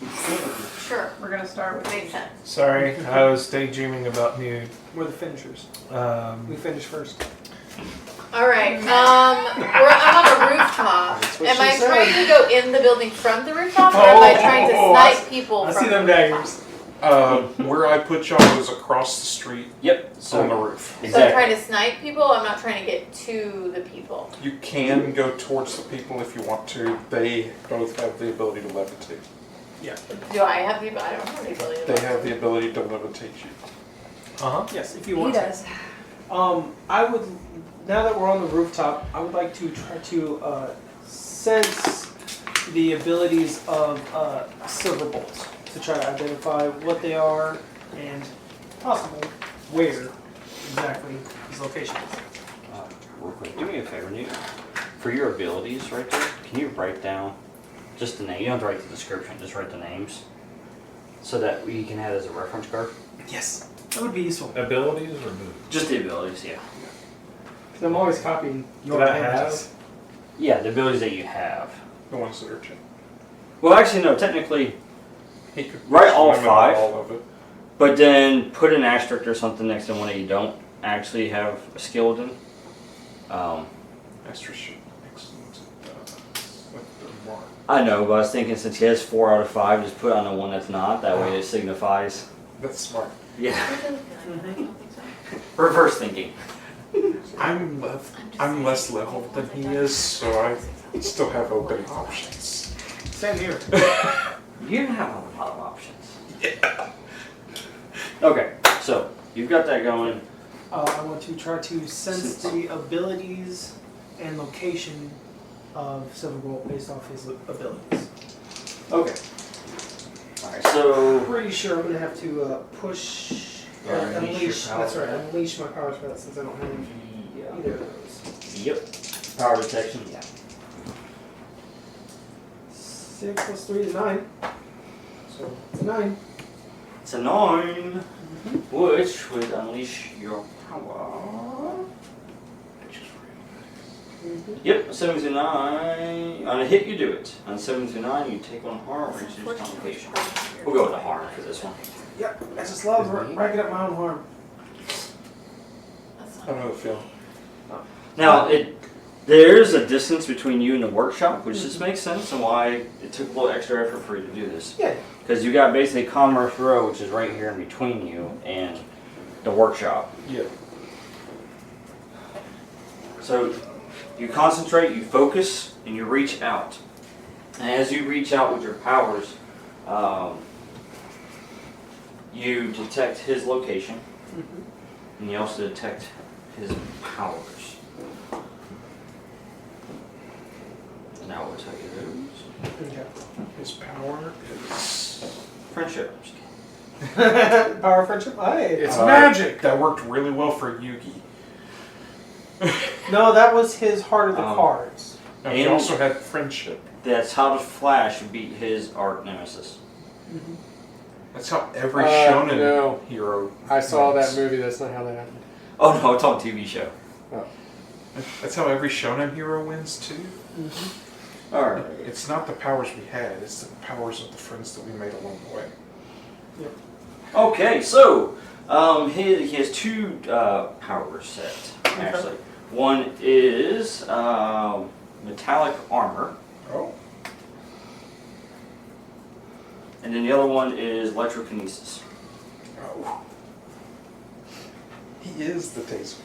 Sure. We're gonna start with Makes sense. Sorry, I was daydreaming about Nude. We're the finishers. We finish first. All right. I'm on a rooftop. That's what Am she I said. trying to go in the building from the rooftop, or am I trying to snipe people I from see them the daggers. Where I put y'all is across the street Yep. on the roof. So I'm trying to snipe people. I'm not trying to get to the people. You can go towards the people if you want to. They both have the ability to levitate. Do I have the? I don't have the ability. To They have the ability to levitate you. Yes, if you He want does. to. I would, now that we're on the rooftop, I would like to try to sense the abilities of Silverbolt to try to identify what they are and possibly where exactly his location is. Real quick, do me a favor, Newt. For your abilities right there, can you write down just the name? You don't have to write the description, just write the names. So that we can have it as a reference card. Yes, that would be useful. Abilities or moves? Just the abilities, yeah. Because I'm always copying your That I languages. Yeah, the abilities that you have. The ones that are checked. Well, actually, no, technically, He could Write all limit 5. all of it. but then put an asterisk or something next to one that you don't actually have skilled in. Extra shit. Excellent. Like the mark. I know, but I was thinking since he has 4 out of 5, just put on the one that's not. That way it signifies. That's smart. Yeah. I don't think so. Reverse thinking. I'm less leveled than he is, so I still have open options. Same here. You have a lot of options. Yeah. Okay, so you've got that going. I want to try to sense the abilities and location of Silverbolt based off his abilities. Okay. Alright, so. Pretty sure I'm going to have to push or Unleash unleash. your That's right, powers. unleash my powers for that since I don't have Yeah. either of those. Yep. Power detection, yeah. 6 plus 3 is 9. So it's a 9. It's a 9, which would unleash your power. Yep, 7 through 9. On a hit, you do it. On 7 through 9, you take 1 harm or reduce complication. We'll go with the harm for this one. Yep, I just love racking up my own harm. That's I not know the feeling. Now, there's a distance between you and the workshop, which just makes sense and why it took a little extra effort for you to do this. Yeah. Because you got basically Commerce Row, which is right here in between you and the workshop. Yeah. So you concentrate, you focus, and you reach out. And as you reach out with your powers, you detect his location, and you also detect his powers. And now we'll tell you those. Okay. His power is... Friendship. I'm just kidding. Power of friendship? Hey. It's magic! That worked really well for Yugi. No, that was his heart of the cards. And he also had friendship. That's how the Flash beat his arch nemesis. That's how every shonen no. hero I saw wins. that movie. That's not how that happened. Oh no, it's on TV show. That's how every shonen hero wins too. Alright. It's not the powers we had, it's the powers of the friends that we made along the way. Okay, so he has 2 powers set, actually. One is metallic armor, Oh. and then the other one is electrokinesis. Oh. He is the taser.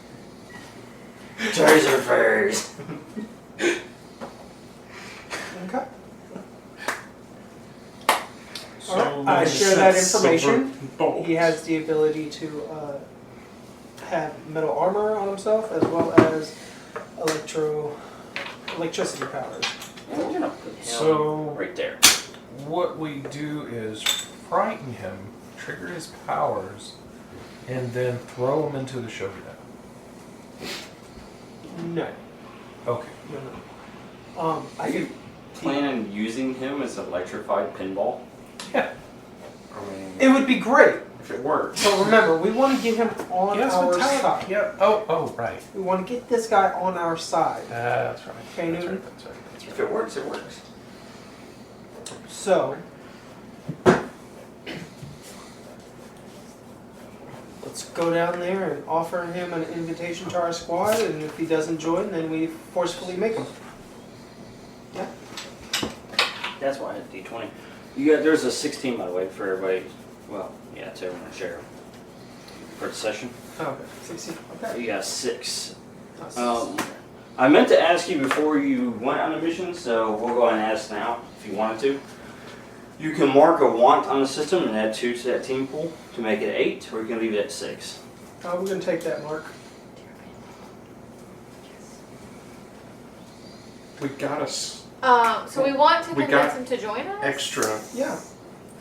Taser phase! Okay. So Alright, I share that information. Silverbolt. He has the ability to have metal armor on himself as well as electricity powers. And we're gonna put him So- right there. What we do is frighten him, trigger his powers, and then throw him into the Shogunate. No. Okay. No. I could. Plan on using him as electrified pinball? Yeah. I mean, It would be great. if it works. So remember, we want to get him on Yes, our Metallica. side. Yep. Oh, right. We want to get this guy on our side. That's right. Okay, That's Newton? right. That's right. That's right. If it works, it works. So, let's go down there and offer him an invitation to our squad, and if he doesn't join, then we forcefully make him. Yeah? That's why I had D20. You got, there's a 16, by the way, for everybody. Well, yeah, it's everyone to share. For the session. Okay, 16. Okay. You got 6. That's- I meant to ask you before you went on the mission, so we'll go ahead and ask now if you wanted to. You can mark a want on the system and add 2 to that team pool to make it 8, or you can leave it at 6. we're going to take that, Mark. We got us So we want to We convince got him to join us? extra. Yeah.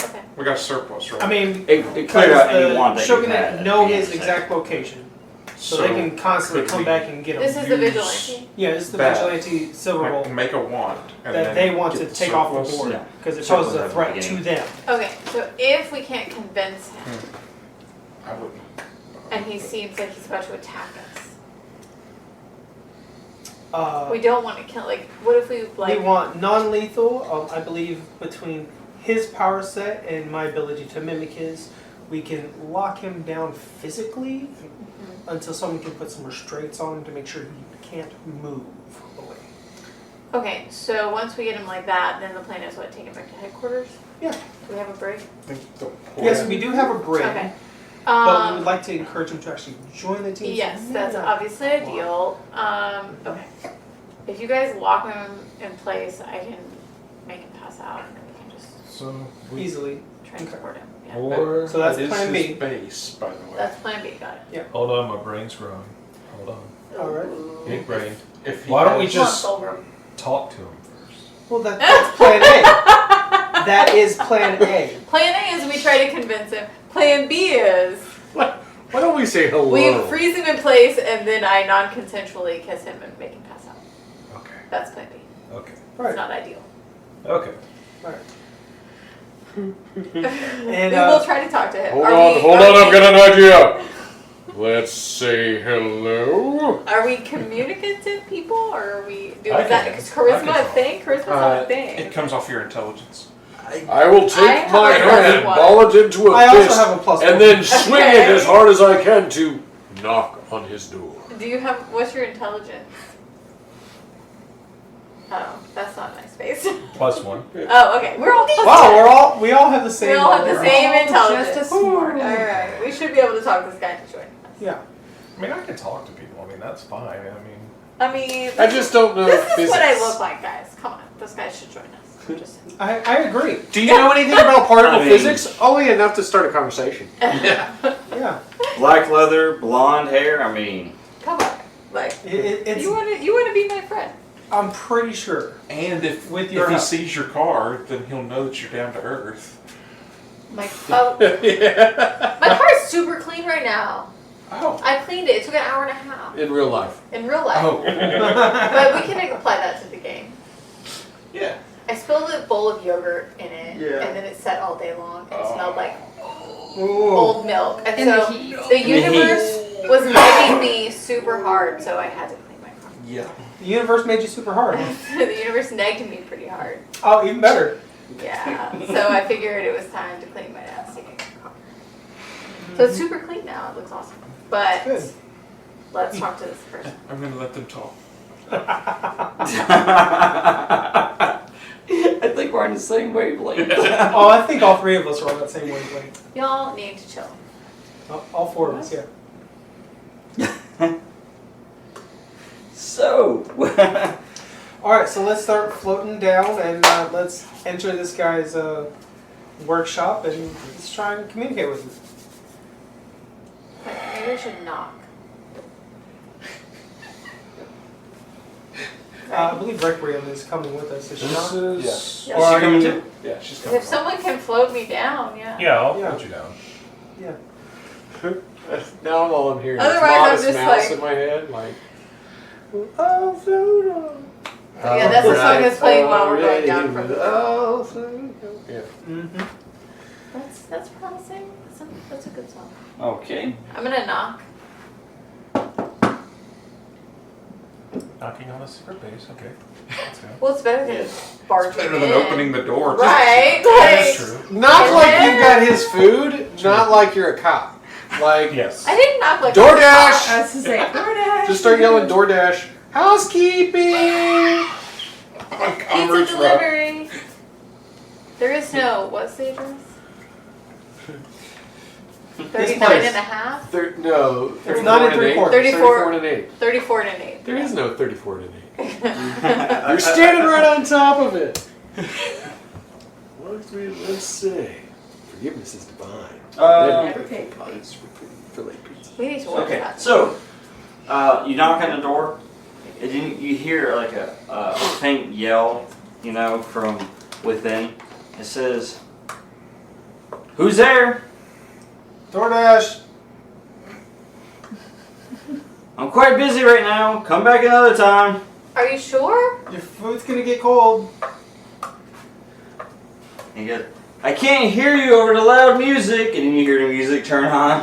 Okay. We got surplus, right? I mean, It because cleared out any want the that you Shogunate had. know at the his end of the exact location, so they can constantly could come we back and get him. This is the use vigilante. Yeah, this is the that. vigilante Silverbolt make a wand and that then they want get to the take off the surplus. board Yeah. because it Surplus poses a at the threat to beginning. them. Okay, so if we can't convince him, I wouldn't. and he seems like he's about to attack us, Uh, we don't want to kill. Like, what if we like? we want non-lethal. I believe between his power set and my ability to mimic his, we can lock him down physically until someone can put some restraints on him to make sure he can't move away. Okay, so once we get him like that, then the plan is what? Take him back to headquarters. Yeah. Do we have a break? I think the Yes, we do have a break, Okay. but we would like to encourage him to actually join the team. Yes, So that's maybe- obviously ideal. Okay. If you guys lock him in place, I can make him pass out, and then we can just So we easily. transport him. Yeah. or So that's That is plan his B. base, by the way. That's plan B. Got it. hold on, my brain's growing. Hold on. All right. Big brain. If he Why don't we has- Come on, just Solver. talk to him first? Well, that's plan A. That is plan A. Plan A is we try to convince him. Plan B is Why don't we say hello? we freeze him in place and then I non-consensually kiss him and make him pass out. Okay. That's plan B. Okay. Right. It's not ideal. Okay. Right. We And will try to talk to him. Hold Are on, we- hold are on, I've we- got an idea. Let's say hello. Are we communicative people, or are we? I Is that can- is I charisma can a talk. thing? Charisma's not a it thing. comes off your intelligence. I will I take have my a hand, +1. ball it into a I also fist, have a +1. and then swing it Okay. as hard as I can to knock on his door. Do you have? What's your intelligence? Oh, that's not a nice face. +1. Oh, okay. We're all. wow, we all have the same. We all have the level. same all intelligence. just as smart. All right, we should be able to talk this guy into joining us. Yeah. I mean, I can talk to people. I mean, that's fine. I mean, I just don't know this is physics. what I look like, guys. Come on, this guy should join us. I'm just saying. I agree. Do you know anything about particle I mean- physics? Only enough to start a conversation. Yeah. Black leather, blonde hair. I mean, Come on, like It's. you want to be my friend. I'm pretty sure. And if With your he help. sees your car, then he'll know that you're down to earth. My my car is super clean right now. Oh. I cleaned it. It took an hour and a half In real life. in real life. Oh. But we can apply that to the game. Yeah. I spilled a bowl of yogurt in it, Yeah. and then it sat all day long and smelled like Ooh. old milk. And In so the heat. the universe was nagging me super hard, so I had to clean my car. Yeah. The universe made you super hard. The universe nagged me pretty hard. Oh, even better. Yeah. So I figured it was time to clean my dad's stinking car. So it's super clean now. It looks awesome. But Good. let's talk to this person. I'm gonna let them talk. I think we're on the same wavelength. Oh, I think all three of us are on that same wavelength. Y'all need to chill. All four of us, yeah. So, All right, so let's start floating down and let's enter this guy's workshop and let's try and communicate with him. Maybe we should knock. I believe Requiem is coming with us. Is she This not? is. Yeah. Is she coming too? Yeah, she's coming. Oh. If someone can float me down, yeah. Yeah, I'll Yeah. put you down. Now all I'm hearing Otherwise, is I'm Modest just Mouse like- in my head, like. Oh, float on. Yeah, that's the song that's playing while we're going down from the. Oh, float on. Yeah. Mm-hmm. That's promising. That's a good song. Okay. I'm gonna knock. Knocking on the secret base. Okay. Let's go. Well, it's better than Yes. barging Better than in. opening the door. Right? That's Like, true. Not like you've got his food, not like you're a cop. Like, Yes. I didn't knock like DoorDash! I was to say, DoorDash. Just start yelling DoorDash, housekeeping! On Pizza Commerce Rock. delivery. There is no, what's the address? 39 place. and a half? No, 34 not in and an 8. 34 and an 8. 34 and an 8. There is no 34 and an 8. You're standing right on top of it. Let's say, forgiveness is divine. Never take. Fillet pizza. We need to work Okay. that. So, you knock on the door, and then you hear like a faint yell, you know, from within. It says, "Who's there? DoorDash. I'm quite busy right now. Come back another time." Are you sure? Your food's gonna get cold. And he goes, "I can't hear you over the loud music." And then you hear the music turn on.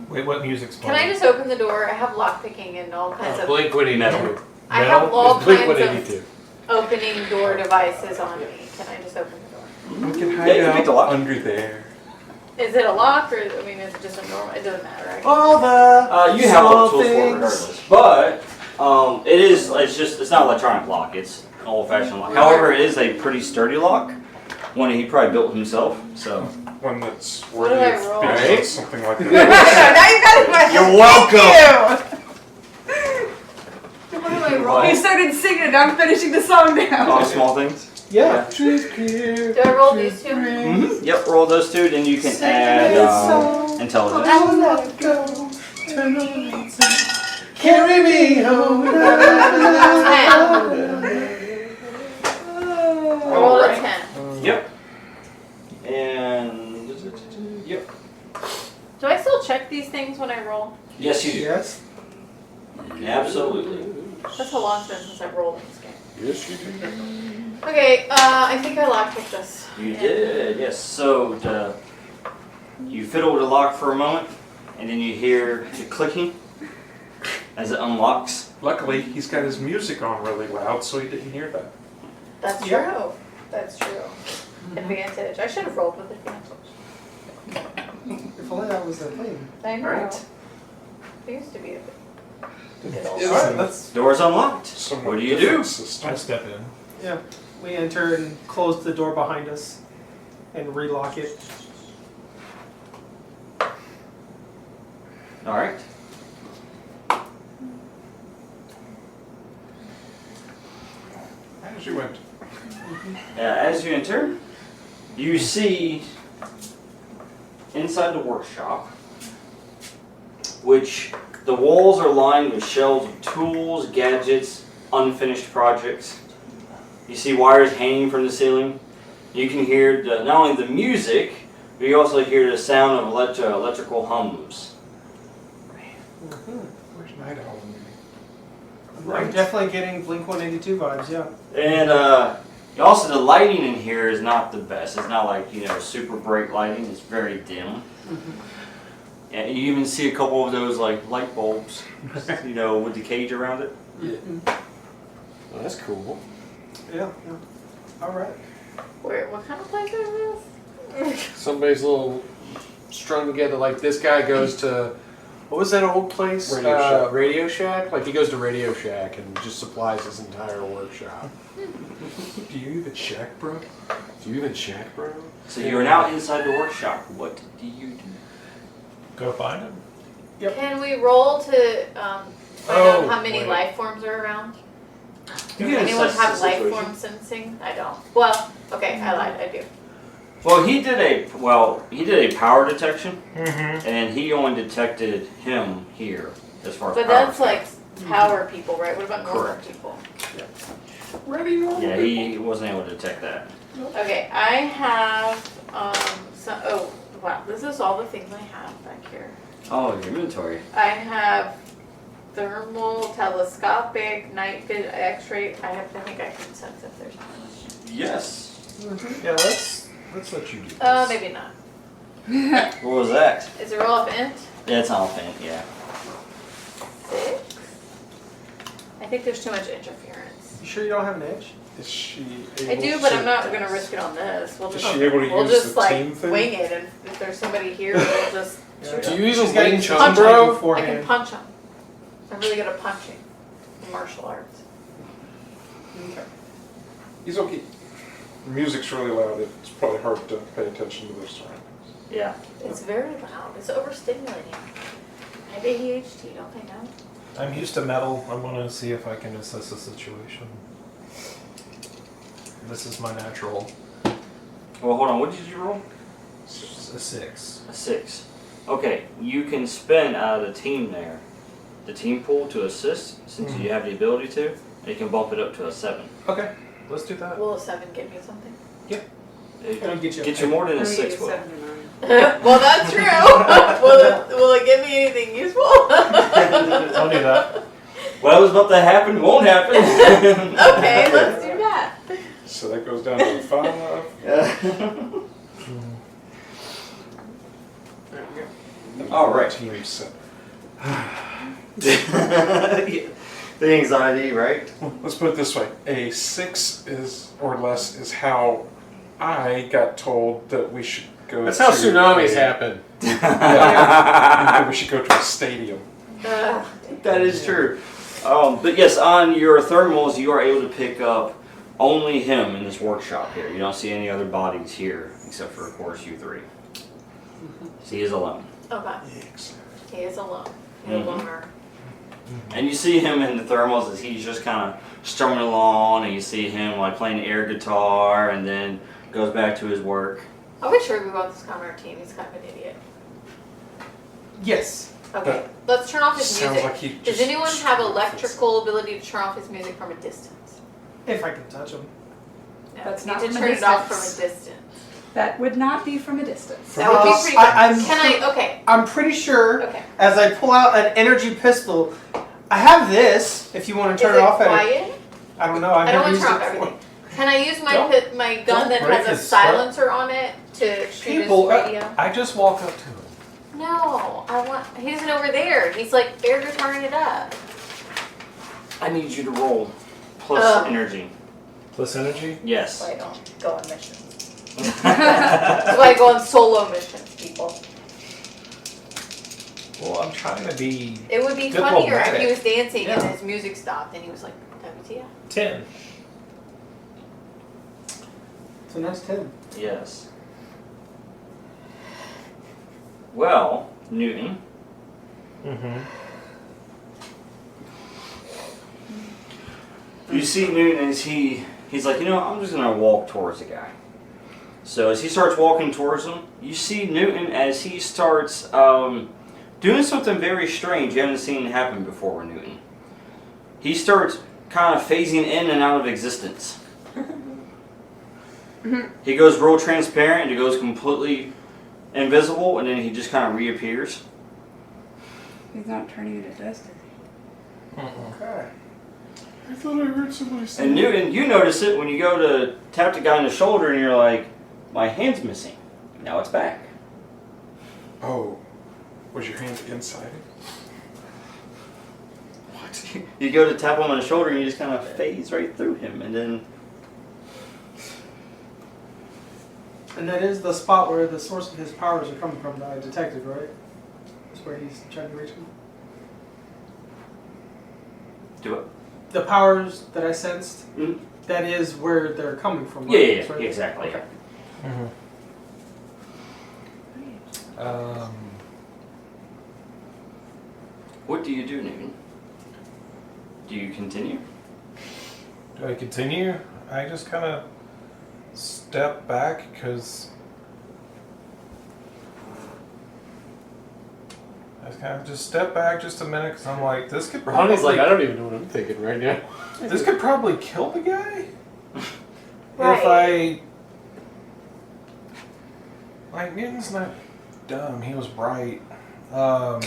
Wait, what music's Can playing? I just open the door? I have lockpicking and all kinds of. Blink 182. I have all Blink kinds 182. of opening door devices on me. Can I just open the door? We can Yeah, hide you can pick the lock. out under there. Is it a lock or I mean is it just a normal? It doesn't matter. Right? All the You have all tools for it things. regardless. But it is. It's not an electronic lock. It's an old-fashioned lock. However, it is a pretty sturdy lock. One that he probably built himself. So. One that's What do worthy I of roll? being Right? something like now that. you got it. Question. You're welcome. What do I roll? You started singing and I'm finishing the song now. All small things. Yeah. Do I roll these two? Mm-hmm. Yep, roll those two, then you can add intelligence. Carry me home. I rolled a 10. Yep. And yep. Do I still check these things when I roll? Yes, you do. Yes. Absolutely. That's a long time since I've rolled in this game. Yes, you do. Okay, I think I lockpicked this. You did. Yes. So you fiddle with the lock for a moment, and then you hear the clicking as it unlocks. Luckily, he's got his music on really loud, so he didn't hear that. That's Yeah. true. That's true. Advantage. I should have rolled with advantage. If only that was a thing. I know. Alright. There used to be a thing. Alright, let's. Door's unlocked. Somewhat What do you different do? system. I step in. Yeah. We enter and close the door behind us and relock it. All right. As you went. As you enter, you see inside the workshop, which the walls are lined with shelves of tools, gadgets, unfinished projects. You see wires hanging from the ceiling. You can hear not only the music, but you also hear the sound of electrical hums. Where's Night Owl? I'm definitely getting Blink 182 vibes, yeah. And also the lighting in here is not the best. It's not like, super bright lighting. It's very dim. And you even see a couple of those like light bulbs, with the cage around it. Well, that's cool. Yeah. Alright. What kind of place is this? Somebody's a little strung together. Like this guy goes to, what was that old place? Radio Shack. Radio Shack? Like he goes to Radio Shack and just supplies his entire workshop. Do you even check, bro? Do you even shack, bro? So you are now inside the workshop. What do you do? Go find him. Can we roll to find out how many wait. life forms are around? You Does can anyone assess have the life situation. form sensing? I don't. Well, okay, I lied. I do. Well, he did a power detection, Mm-hmm. and he only detected him here. as far as But power that's goes. like power people, right? What about normal Correct. people? Ready, normal Yeah, people. he wasn't able to detect that. Okay, I have oh wow, this is all the things I have back here. Oh, your inventory. I have thermal, telescopic, night vision, X-ray. I think I can sense if there's one. Yes. Yeah, let's let you do this. Maybe not. What was that? Is it roll up int? Yeah, it's all faint, yeah. 6? I think there's too much interference. You sure you don't have an edge? Is she I able do, but to- I'm not gonna risk it on this. We'll Is just she able to we'll use just the like team thing? wing it, and if there's somebody here, we'll just shoot Do them. you even She's got wing to chum, punch bro? I can beforehand. punch them. I'm really good at punching. In martial arts. Okay. He's okay. The music's really loud. It's probably hard to pay attention to their surroundings. Yeah. It's very loud. It's overstimulating. I have ADHD, don't they know? I'm used to metal. I'm going to see if I can assess the situation. This is my natural. Well, hold on. What did you roll? A 6. A 6. Okay, you can spend out of the team there, the team pool to assist, since you have the ability to, and you can bump it up to a 7. Okay, let's do that. Will a 7 give me something? It'll get you a Get you more than a I'm gonna 6 get will. 7 or 9. Well, that's true. will it give me anything useful? Don't do that. What was about to happen won't happen. Okay, let's do that. So that goes down to 5. There we go. All right. Team 7. The anxiety, right? Let's put it this way: a 6 is or less is how I got told that we should go. That's how to tsunamis a- happen. Yeah, that we should go to a stadium. That is true. But yes, on your thermals, you are able to pick up only him in this workshop here. You don't see any other bodies here, except for, of course, you 3. So he is alone. Okay. Exactly. He is alone. He's a loner. And you see him in the thermals as he's just kind of strumming along, and you see him like playing the air guitar, and then goes back to his work. Are we sure we want this guy on our team? He's kind of an idiot. Yes. Okay, let's turn off his Sounds music. like he Does just anyone have electrical ability to turn off his music from a distance? If I can touch him. No, That's you not need to from a turn it off from distance. a distance. That would not be from a distance. That would be pretty good. I'm- Can I? Okay. I'm pretty sure Okay. as I pull out an energy pistol, I have this. If you want to turn Is it off, quiet? I don't know. I've I don't never want to used turn off it before. everything. Can I use my Don't- my gun don't that break has a his stuff. silencer on it to shoot his People, radio? I just walk up to him. No, I want. He isn't over there. He's like air guitaring it up. I need you to roll plus Ugh. energy. Plus energy? Yes. So I don't go on missions. That's why I go on solo missions, people. Well, I'm trying to be It would be funnier if he Diplomatic. was dancing and Yeah. his music stopped and he was like, WTF? 10. So that's 10. Yes. Well, Newton, Mm-hmm. you see Newton as he's like, I'm just gonna walk towards the guy. So as he starts walking towards him, you see Newton as he starts doing something very strange you haven't seen happen before with Newton. He starts kind of phasing in and out of existence. He goes real transparent and he goes completely invisible, and then he just kind of reappears. He's not turning into dust. Okay. I thought I heard somebody say. And Newton, you notice it when you go to tap the guy on the shoulder and you're like, my hand's missing. Now it's back. Oh, was your hand inside it? What? You go to tap him on the shoulder and you just kind of phase right through him, and then And that is the spot where the source of his powers are coming from that I detected, right? That's where he's trying to reach him. do it. The powers that I sensed, Mhm. that is where they're coming from. Yeah, right? yeah, That's right. exactly. Okay. What do you do, Newton? Do you continue? Do I continue? I just kind of step back because I kind of just step back just a minute because I'm like, this could Ronnie's probably, like, I don't even know what I'm thinking right now. this could probably kill the guy. Right. If I, like, Newton's not dumb. He was bright. But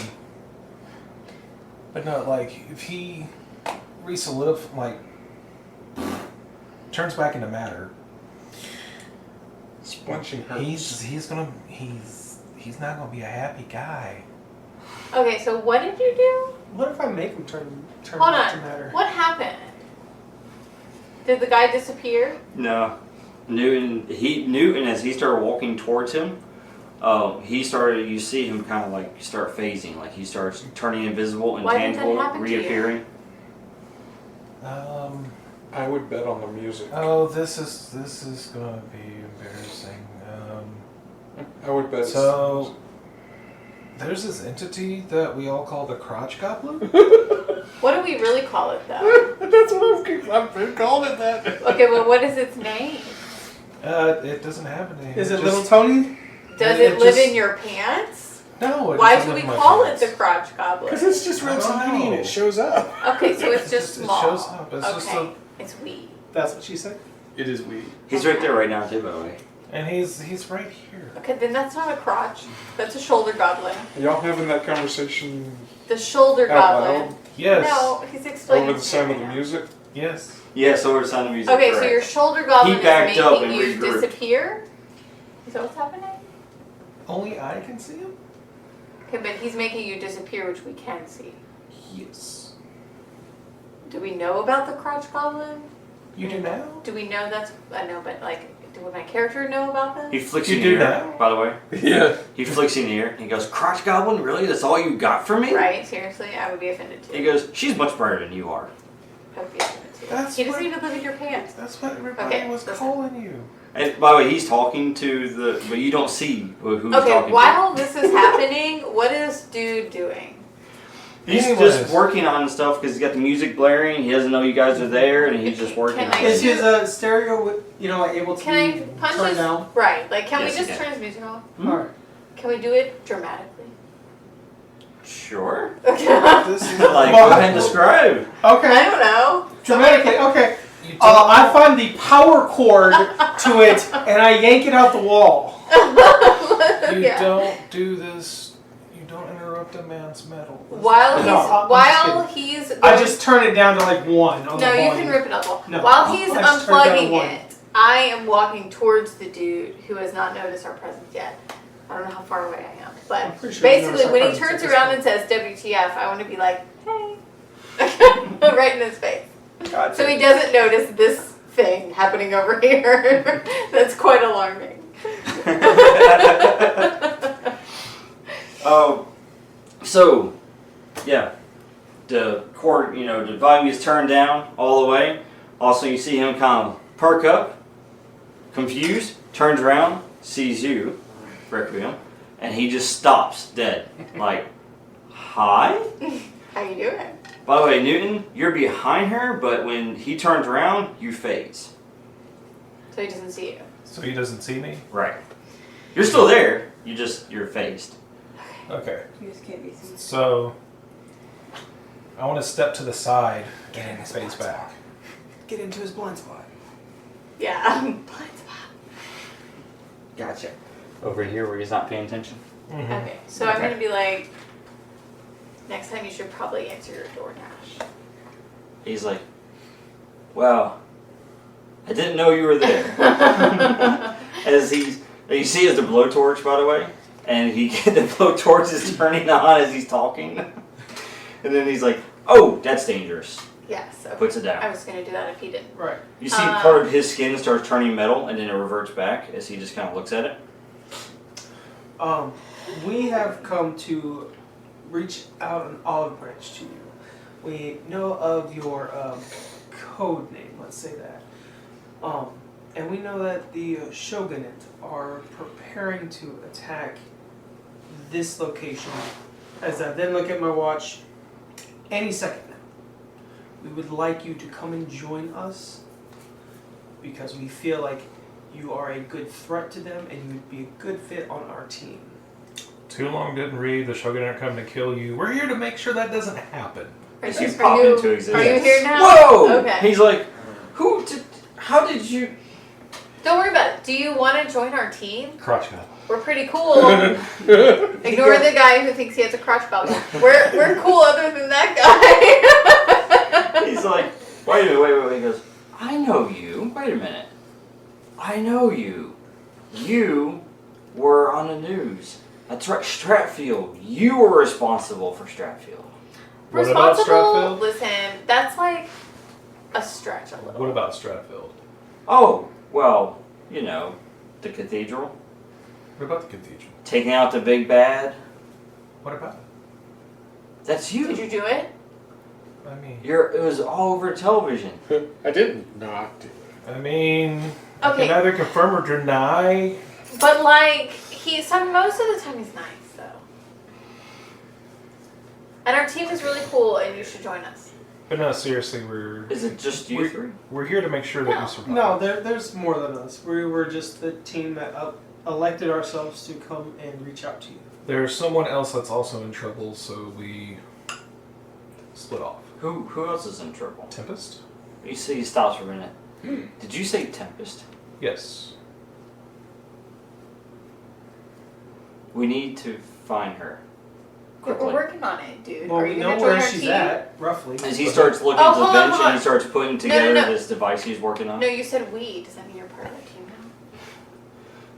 no, like, if he like, turns back into matter, Splunching hurts. he's not gonna be a happy guy. Okay, so what did you do? What if I make him turn Hold back on. to matter? What happened? Did the guy disappear? No. Newton, as he started walking towards him, you see him kind of like start phasing, like he starts turning invisible, Why did that intangible, happen to you? reappearing. I would bet on the music. Oh, this is gonna be embarrassing. I would bet. So there's this entity that we all call the crotch goblin. What do we really call it though? That's what I've been calling it that. Okay, well, what is its name? It doesn't have a name. Is it just- Little Tony? Does It it live just- in your pants? No. It Why doesn't do we live in my call it pants. the crotch goblin? Because it's just real I don't tiny and know. it shows up. Okay, so it's just It small. shows up. It's okay, just a, it's wee. That's what she said. It is weird. He's right there right now too, by the way. and he's right here. Okay, then that's not a crotch. That's a shoulder goblin. Are y'all having that conversation The shoulder out goblin. loud Yes. No, he's explaining. over the to sound me of the right now. music? Yes. Yes, over the sound of music. Okay, so correct. your shoulder goblin He backed is up making and you regrouped. disappear? Is that what's happening? Only I can see him. Okay, but he's making you disappear, which we can see. Yes. Do we know about the crotch goblin? You do now. Do we know that's... I know, but like, would my character know about this? He flicks You you in do the air, now? by the way. Yeah. He flicks you in the air. He goes, "Crotch goblin? Really? That's all you got from me?" Right, seriously? I would be offended too. He goes, "She's much brighter than you are." I would be offended too. That's He doesn't what- even live in your pants. That's what everybody Okay, was listen. calling you. And by the way, he's talking to the, but you don't see who he's Okay, talking while this is happening, what is dude doing? to. He's Anyways. just working on stuff because he's got the music blaring. He doesn't know you guys are there, and he's just working Can on I- it. Is his stereo, able to Can I be punch turned his... down? Right, like can Yes, we you just can. turn his music off? Alright. Can we do it dramatically? Sure. Okay. This is Like, go ahead and describe. I Okay. don't know. Dramatically, okay. You I find the power cord to it and I yank it out the wall. You Yeah. don't do this. You don't interrupt a man's metal. While he's No, I'm while he's I just turn it down to like 1 on no, the you volume. can rip it out the wall. No. While he's I just turned it down to unplugging 1. it, I am walking towards the dude who has not noticed our presence yet. I don't know how far away I am, I'm but pretty sure you noticed basically our when he presence turns at this around point. and says WTF, I want to be like, hey, right in his face. Gotcha. So he doesn't notice this thing happening over here. That's quite alarming. So, yeah, the cord, the volume is turned down all the way. Also, you see him kind of perk up, confused, turns around, sees you, Requiem, and he just stops dead. Like, hi? How you doing? By the way, Newton, you're behind her, but when he turns around, you phase. So he doesn't see you. So he doesn't see me. Right. You're still there. You're phased. Okay. You just can't be seen. So I want to step to the side and face back. Get into his blind spot. Yeah. Blind spot. Gotcha. Over here where he's not paying attention. Mm-hmm. Okay, so I'm gonna be like, next time you should probably answer your DoorDash. He's like, "Wow, I didn't know you were there." As you see as the blowtorch, by the way, and the blowtorch is turning on as he's talking, and then he's like, "Oh, that's dangerous." Yes. Okay. Puts it down. I was gonna do that if he didn't. Right. You see part of his skin starts turning metal, and then it reverts back as he just kind of looks at it. We have come to reach out an olive branch to you. We know of your code name, let's say that. And we know that the Shogunate are preparing to attack this location. As I then look at my watch, any second now. We would like you to come and join us because we feel like you are a good threat to them and you would be a good fit on our team. Too long didn't read. The Shogunate are coming to kill you. We're here to make sure that doesn't happen. He's popped into existence. Are you here now? Whoa! Okay. He's like, how did you? Don't worry about it. Do you want to join our team? Crotch gun. We're pretty cool. Ignore the guy who thinks he has a crotch bubble. We're cool other than that guy. He's like, wait a minute. He goes, I know you. Wait a minute. I know you. You were on the news. That's right, Stratfield. You were responsible for Stratfield. What about Responsible? Stratfield? Listen, that's like a stretch a little. What about Stratfield? Oh, well, you know, the cathedral. What about the cathedral? Taking out the big bad. What about it? Did That's you. you do it? I mean, It was all over television. I didn't not do it. I mean, I Okay. can either confirm or deny. But like most of the time he's nice though. And our team is really cool, and you should join us. But no, seriously, Is it just you three? we're here to make sure that you survive. No, there's more than us. We were just the team that elected ourselves to come and reach out to you. There's someone else that's also in trouble, so we split off. Who else is in trouble? Tempest? You see, he stops for a minute. Did you say Tempest? Yes. We need to find her. But Quickly. we're working on it, dude. Well, Are we you know gonna join where our she's team? at, roughly. As he starts looking Oh, at the hold on, bench hold and he on. starts putting together no. this device he's working on. No, you said we. Does that mean you're part of our team now?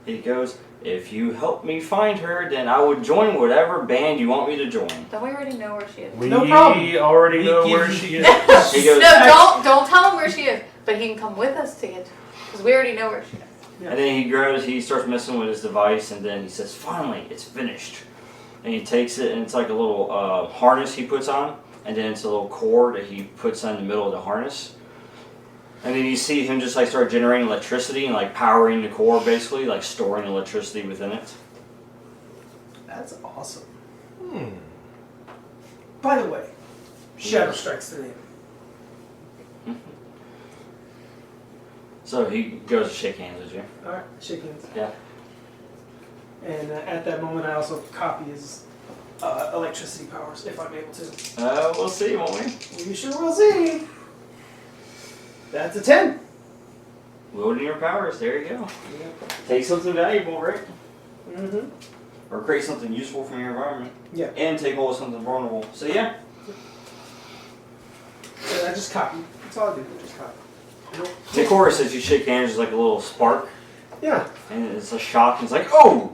He goes, if you help me find her, then I would join whatever band you want me to join. Don't we already know where she is? We No problem. already We know give where you- she is. He goes, No, don't tell him where she is. But he can come with us to get, because we already know where she is. and then he starts messing with his device, and then he says, finally, it's finished. And he takes it, and it's like a little harness he puts on, and then it's a little cord that he puts on in the middle of the harness. And then you see him just like start generating electricity and like powering the core, basically, like storing electricity within it. That's awesome. Hmm. By the way, Shadow Strike's the name. So he goes to shake hands with you. All right, shake hands. Yeah. And at that moment, I also copy his electricity powers, if I'm able to. We'll see, won't we? You sure will see. That's a 10. Wielding your powers, there you go. Yeah. Take something valuable, right? Mm-hmm. Or create something useful from your environment. Yeah. And take hold of something vulnerable. So yeah. So I just copy. That's all I do. Just copy. The chorus, as you shake hands, is like a little spark. Yeah. And it's a shock. And it's like, oh!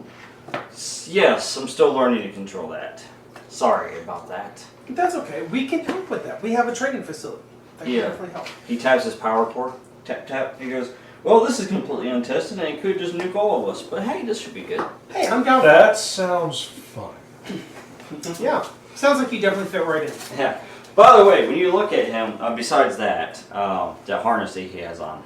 Yes, I'm still learning to control that. Sorry about that. That's okay. We can help with that. We have a training facility. That can Yeah. definitely help. He taps his power cord. Tap, tap. He goes, well, this is completely untested and it could just nuke all of us. But hey, this should be good. Hey, I'm down for That sounds fun. that. Yeah. Sounds like you definitely fit right in. Yeah. By the way, when you look at him, besides that, that harness that he has on,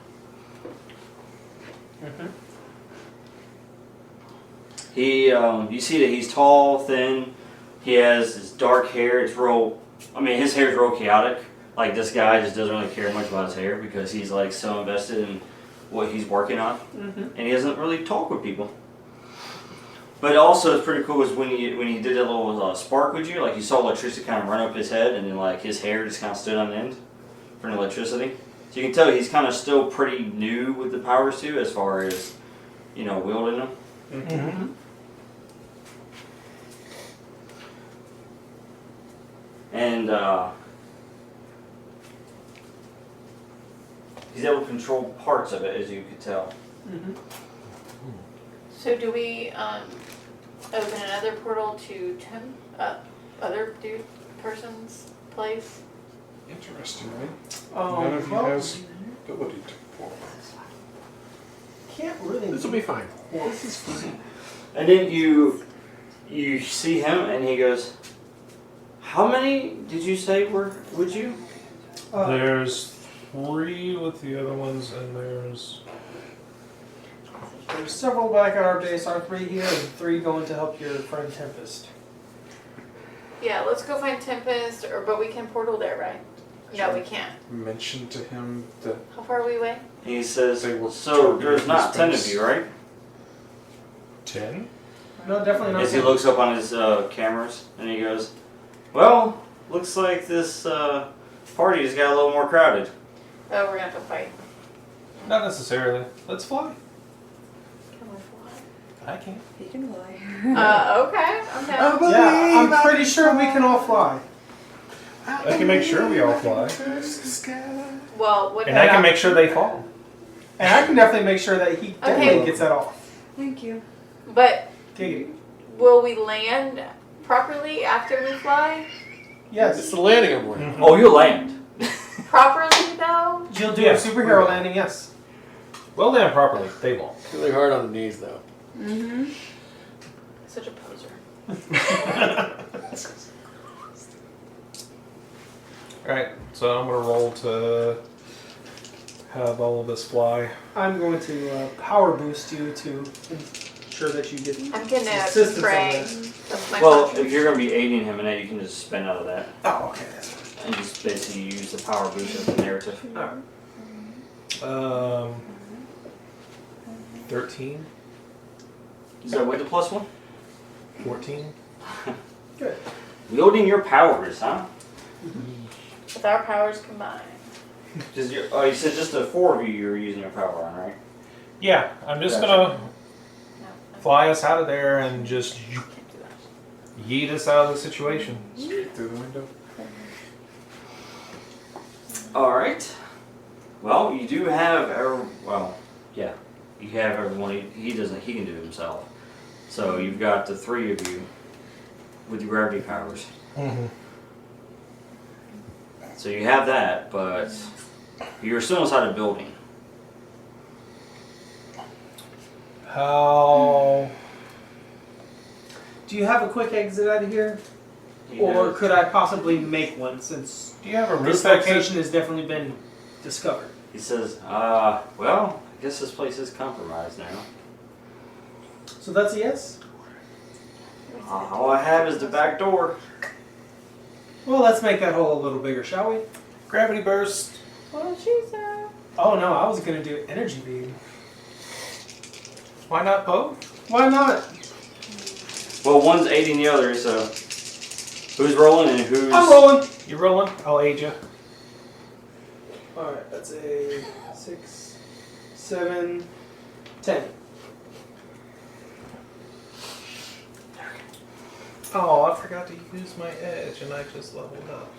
you see that he's tall, thin. He has his dark hair. It's real. I mean, his hair's real chaotic. Like this guy just doesn't really care much about his hair because he's like so invested in what he's working on, and he doesn't really talk with people. But also, it's pretty cool is when he did that little spark with you, like you saw electricity kind of run up his head, and then like his hair just kind of stood on end from the electricity. So you can tell he's kind of still pretty new with the powers too, as far as wielding them. Mm-hmm. And he's able to control parts of it, as you could tell. So do we open another portal to other person's place? Interesting, right? Oh, None of you well, has ability to pull. can't really. This will be fine. This is fine. And then you see him, and he goes, "How many did you say were with you?" There's 3 with the other ones, and there's several back at our base. Our 3 here, and 3 going to help your friend Tempest. Yeah, let's go find Tempest, but we can portal there, right? No, we can't. Mention to him that How far are we away? He says, They will "So target there's his not 10 of space. you, right?" 10. No, definitely not. As he looks up on his cameras, and he goes, "Well, looks like this party has got a little more crowded." Oh, we're gonna have to fight. Not necessarily. Let's fly. Can we fly? I can't. He can fly. Okay. Okay. Yeah, I'm pretty sure we can all fly. I can make sure we all fly. Well, what? And I can make sure they fall. And I can definitely make sure that he definitely gets that off. Thank you. But Okay. will we land properly after we fly? It's Yes. the landing I'm landing. Oh, you'll land. Properly though? You'll do Yes, a we superhero will. landing, yes. Well done properly. They won't. Really hard on the knees though. Mm-hmm. Such a poser. Alright, so I'm going to roll to have all of us fly. I'm going to power boost you to ensure that you get I'm gonna assistance on pray. this. That's my Well, contribution. if you're going to be aiding him in it, you can just spend out of that Oh, okay. That's fine. and just basically use the power boost as the narrative. Alright. 13, Is that with the +1? 14. Good. Wielding your powers, huh? With our powers combined. You said just the 4 of you were using your power on, right? Yeah, I'm just Gotcha. going to No. fly us out of there and just Can't do that. yeet us out of the situation. Straight through the window. Alright. Well, you do have, you have everyone, he can do it himself. So you've got the 3 of you with your gravity powers. Mm-hmm. So you have that, but you're still inside a building. How... Do you have a quick exit out of here? You Or have- could I possibly make one since Do you have a this roof exit? location has definitely been discovered? He says, well, I guess this place is compromised now. So that's a yes? All I have is the back door. Well, let's make that hole a little bigger, shall we? Gravity burst. What did she say? Oh no, I was gonna do energy beam. Why not both? Why not? Well, one's aiding the other, so who's rolling and who's... I'm rolling! You rolling? I'll aid you. Alright, that's a 6, 7, 10. Oh, I forgot to use my edge and I just leveled up.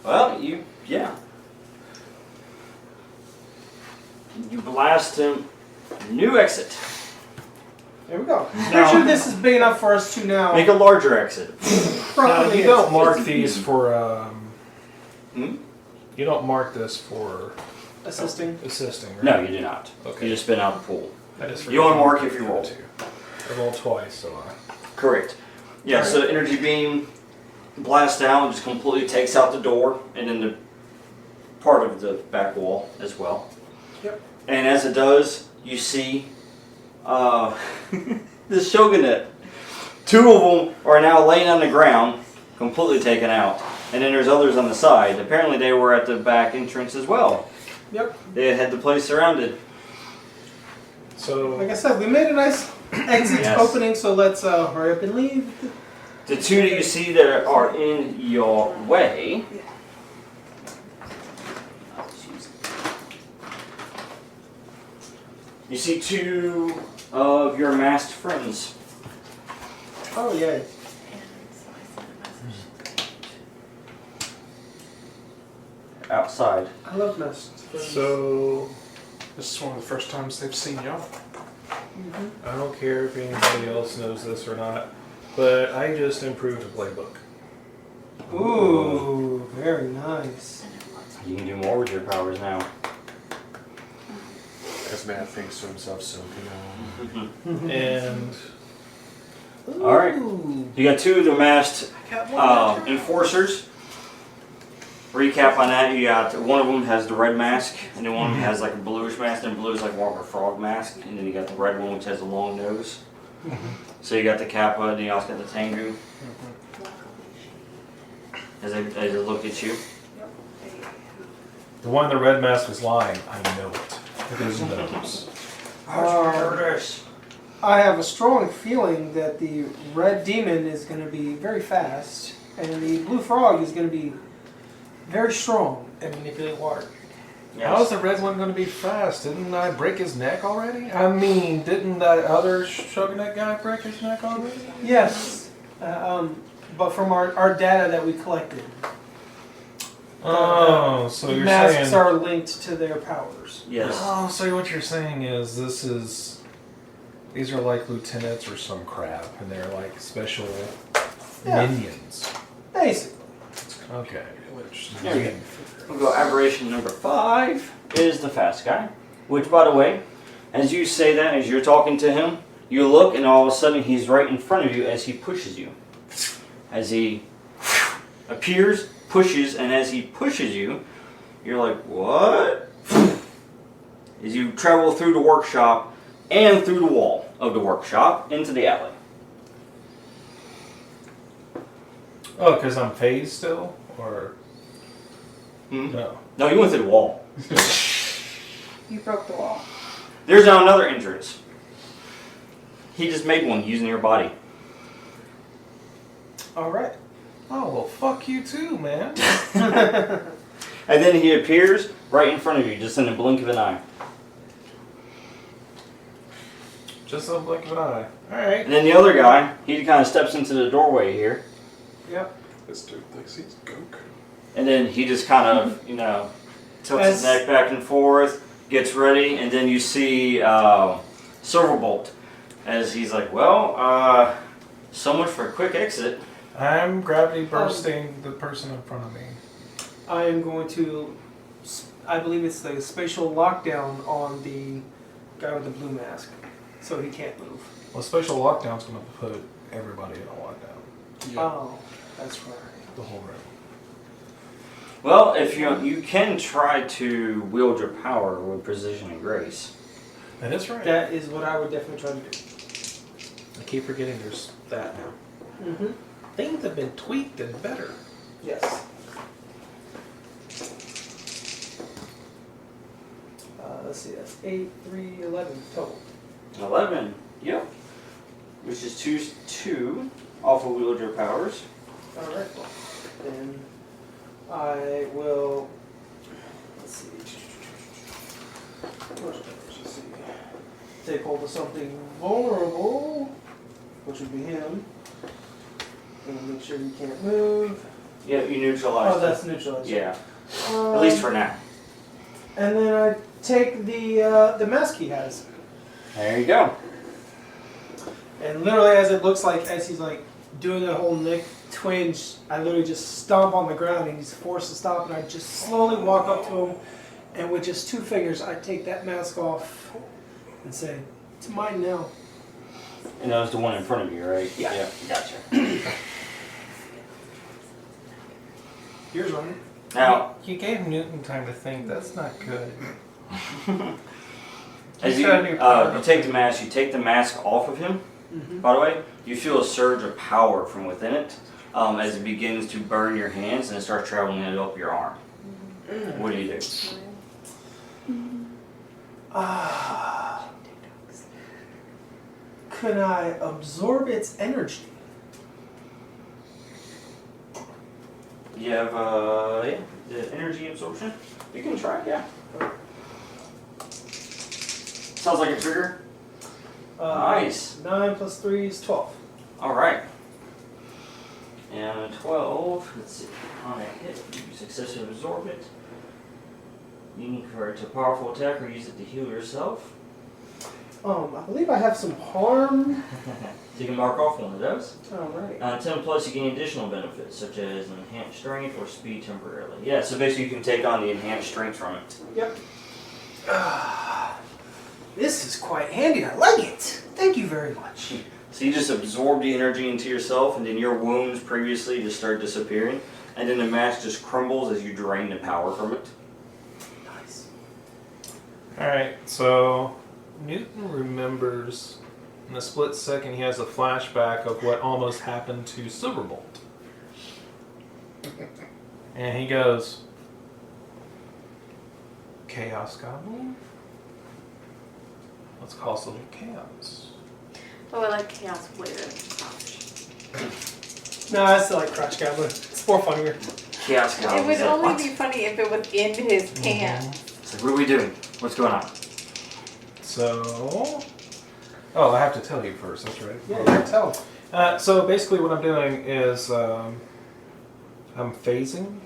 Well, yeah. You blast him. New exit. There we go. Pretty sure this is big enough for us to now. Make a larger exit. Now, Probably you is. don't mark these for, Hmm? you don't mark this for Assisting. assisting, right? No, you do not. Okay. You just spin out the pool. I just You only forgot mark to if you do roll. it too. I rolled twice, so I... Correct. Yeah, so energy beam blast out, just completely takes out the door and then the part of the back wall as well. Yep. And as it does, you see the Shogunate. 2 of them are now laying on the ground, completely taken out. And then there's others on the side. Apparently they were at the back entrance as well. Yep. They had the place surrounded. So... Like I said, we made a nice exit Yes. opening, so let's hurry up and leave. The 2 that you see that are in your way. You see 2 of your masked friends. Oh, yeah. And so I sent a message. Outside. I love messages. So... This is one of the first times they've seen y'all. I don't care if anybody else knows this or not, but I just improved a playbook. Ooh, very nice. You can do more with your powers now. As Matt thinks to himself, so can I. And... Alright. You got 2 of the masked enforcers. Recap on that, you got one of them has the red mask, and then one has like a bluish mask, and blue is like Walker Frog mask, and then you got the red one which has a long nose. So you got the Kappa, and you also got the Tengu. As they look at you. The one in the red mask was lying. I know it. Look at his nose. How'd you do this? I have a strong feeling that the red demon is going to be very fast, and the blue frog is going to be very strong and manipulate water. How is the red one going to be fast? Didn't I break his neck already? I mean, didn't that other Shogunate guy break his neck already? Yes, but from our data that we collected, Oh, so you're masks saying... are linked to their powers. Yes. Oh, so what you're saying is these are like lieutenants or some crap, and they're like special minions. Basically. Okay. There we go. We'll go aberration number 5 is the fast guy. Which, by the way, as you say that, as you're talking to him, you look and all of a sudden he's right in front of you as he pushes you. As he appears, pushes, and as he pushes you, you're like, what? As you travel through the workshop and through the wall of the workshop into the alley. Oh, because I'm phased still? Or... No. No, you went through the wall. You broke the wall. There's now another entrance. He just made one using your body. All right. Oh, well, fuck you too, man. And then he appears right in front of you, just in a blink of an eye. Just a blink of an eye. Alright. And then the other guy, he kind of steps into the doorway here. Yep. This dude thinks he's Goku. And then he just kind of, tilts his neck back and forth, gets ready, and then you see Silverbolt. As he's like, well, so much for a quick exit. I'm gravity bursting the person in front of me. I am going to, I believe it's the spatial lockdown on the guy with the blue mask, so he can't move. Well, spatial lockdown's going to put everybody in a lockdown. Yeah. Oh, that's right. The whole room. Well, if you can try to wield your power with precision and grace. That is right. That is what I would definitely try to do. I keep forgetting there's that now. Mm-hmm. Things have been tweaked and better. Yes. Let's see, that's 8, 3, 11 total. 11. Yep. Which is 2 off of wield your powers. Alright, then I will, let's see, let's see, take hold of something vulnerable, which would be him, and make sure he can't move. Yeah, you neutralize. Oh, that's neutralized. Yeah. At least for now. And then I take the mask he has, There you go. and literally as it looks like, as he's like doing the whole neck twinge, I literally just stomp on the ground and he's forced to stop, and I just slowly walk up to him, and with just 2 fingers I take that mask off and say, "It's mine now." And that was the one in front of you, right? Yeah. Gotcha. Yours, Ronnie. Now, You gave Newton time to think. That's not good. as you take the mask, you take the mask off of him. Mm-hmm. By the way, you feel a surge of power from within it as it begins to burn your hands and it starts traveling up your arm. What do you do? Can I absorb its energy? You have the energy absorption. You can try, yeah. Sounds like a trigger. Nice. 9 plus 3 is 12. All right. And a 12. Let's see. On a hit, you successfully absorb it. You can convert it to a powerful attack or use it to heal yourself. I believe I have some harm. So you can mark off one of those. Alright. 10 plus, you gain additional benefits, such as enhanced strength or speed temporarily. Yeah, so basically you can take on the enhanced strength from it. Yep. This is quite handy. I like it. Thank you very much. So you just absorb the energy into yourself, and then your wounds previously just start disappearing, and then the mask just crumbles as you drain the power from it. Nice. Alright, so Newton remembers in a split second he has a flashback of what almost happened to Silverbolt. And he goes, Chaos Goblin? Let's cause a little chaos. Oh, I like chaos way better than crouch. No, I still like Crouch Goblin. It's more funnier. Chaos It Goblin. would only be funny if it was in his pants. It's like, what are we doing? What's going on? So, I have to tell you first. That's right. Yeah, tell him. So basically, what I'm doing is I'm phasing,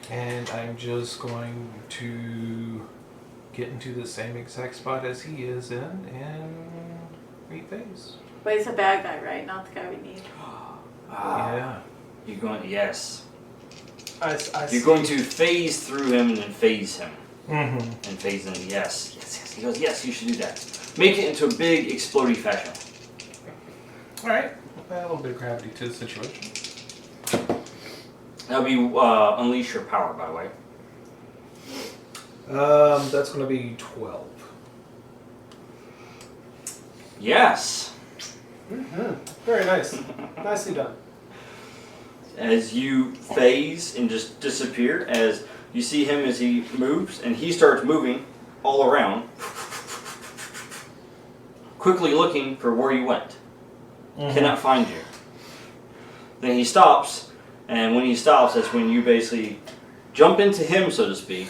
and I'm just going to get into the same exact spot as he is in and rephase. But he's a bad guy, right? Not the guy we need. Yeah. You're going, yes. I You're going to phase through him and then phase him. Mm-hmm. And phase him, yes. He goes, yes, you should do that. Make it into a big explodey fashion. All right. A little bit of gravity to the situation. That'll be unleash your power, by the way. That's going to be 12. Yes. Mm-hmm. Very nice. Nicely done. As you phase and just disappear, as you see him as he moves, and he starts moving all around, quickly looking for where you went. Cannot find you. Then he stops, and when he stops, that's when you basically jump into him, so to speak,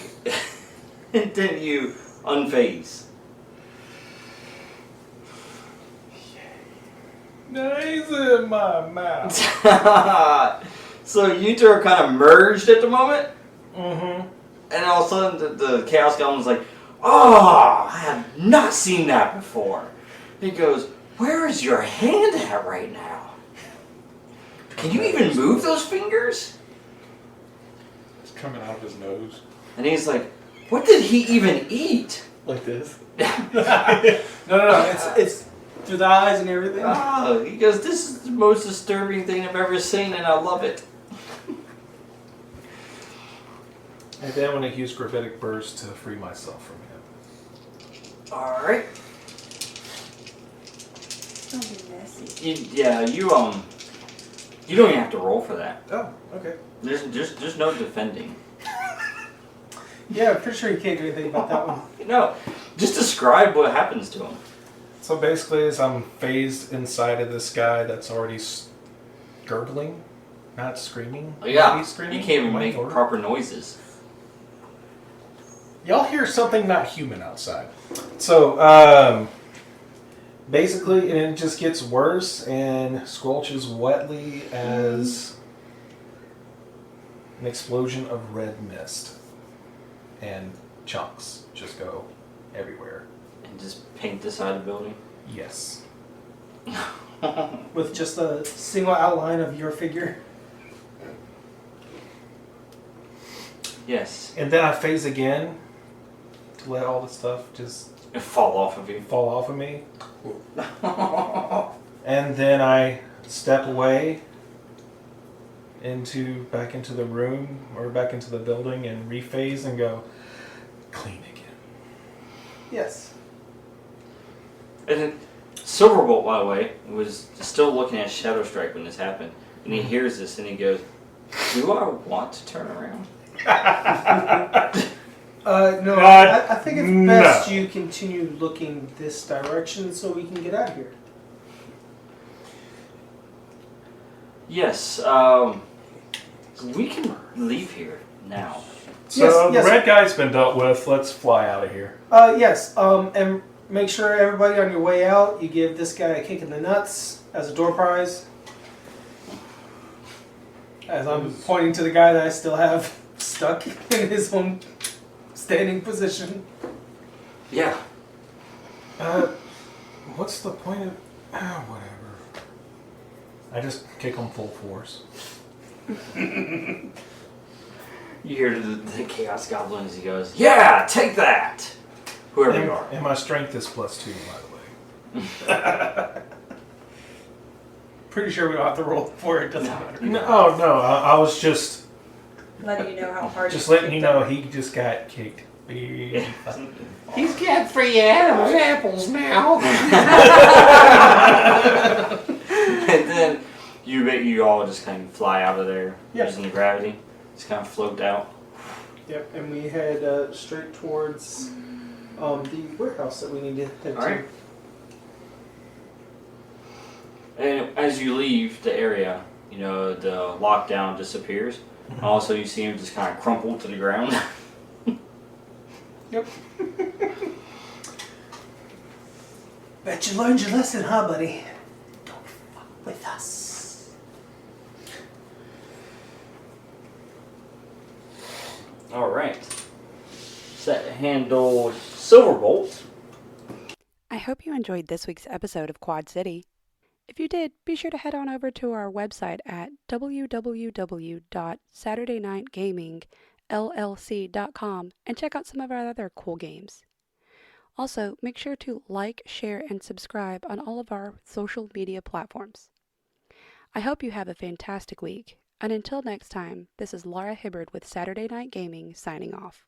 and then you unphase. Now he's in my mouth. So you two are kind of merged at the moment, Mm-hmm. and all of a sudden the Chaos Goblin's like, "Oh, I have not seen that before." He goes, "Where is your hand at right now? Can you even move those fingers?" It's coming out of his nose. And he's like, "What did he even eat?" Like this. No. It's through the eyes and everything. Oh, he goes, "This is the most disturbing thing I've ever seen, and I love it." And then when I use Gravitic Burst to free myself from him. All right. Don't be messy. You don't even have to roll for that. Oh, okay. There's no defending. Yeah, I'm pretty sure you can't do anything about that one. No, just describe what happens to him. So basically, as I'm phased inside of this guy that's already gurgling, not screaming. Oh, yeah, He's screaming. you can't even My make lord. proper noises. Y'all hear something not human outside. So, basically, and it just gets worse and squelches wetly as an explosion of red mist. And chunks just go everywhere. And just paint the side of the building. Yes. With just a single outline of your figure. Yes. And then I phase again to let all the stuff just Fall off of you. fall off of me. And then I step away back into the room or back into the building and rephase and go clean again. Yes. And then Silverbolt, by the way, was still looking at Shadow Strike when this happened. And he hears this and he goes, "Do I want to turn around?" No, I think it's best you continue looking this direction so we can get out of here. Yes, we can leave here now. So Yes. the red guy's been dealt with. Let's fly out of here. Yes, and make sure everybody on your way out, you give this guy a kick in the nuts as a door prize. As I'm pointing to the guy that I still have stuck in his own standing position. Yeah. What's the point of... whatever. I just kick him full force. You hear the Chaos Goblin as he goes, "Yeah, take that!" Whoever you are. And my strength is +2, by the way. Pretty sure we don't have to roll for it, doesn't matter. No, I was just Letting you know how hard. just letting you know he just got kicked. Yeah. He's got free Adam's apples now. And then you all just kind of fly out of there Yeah. using the gravity. Just kind of float out. Yep, and we head straight towards the warehouse that we need to head Alright. And as you leave the area, you know, the lockdown disappears. Also, you see him just kind of crumple to the ground. Yep. Bet you learned your lesson, huh, buddy? Don't fuck with us. Alright. Set handle Silverbolt. I hope you enjoyed this week's episode of Quad City. If you did, be sure to head on over to our website at www.saturdaynightgamingllc.com and check out some of our other cool games. Also, make sure to like, share, and subscribe on all of our social media platforms. I hope you have a fantastic week, and until next time, this is Laura Hibbard with Saturday Night Gaming signing off.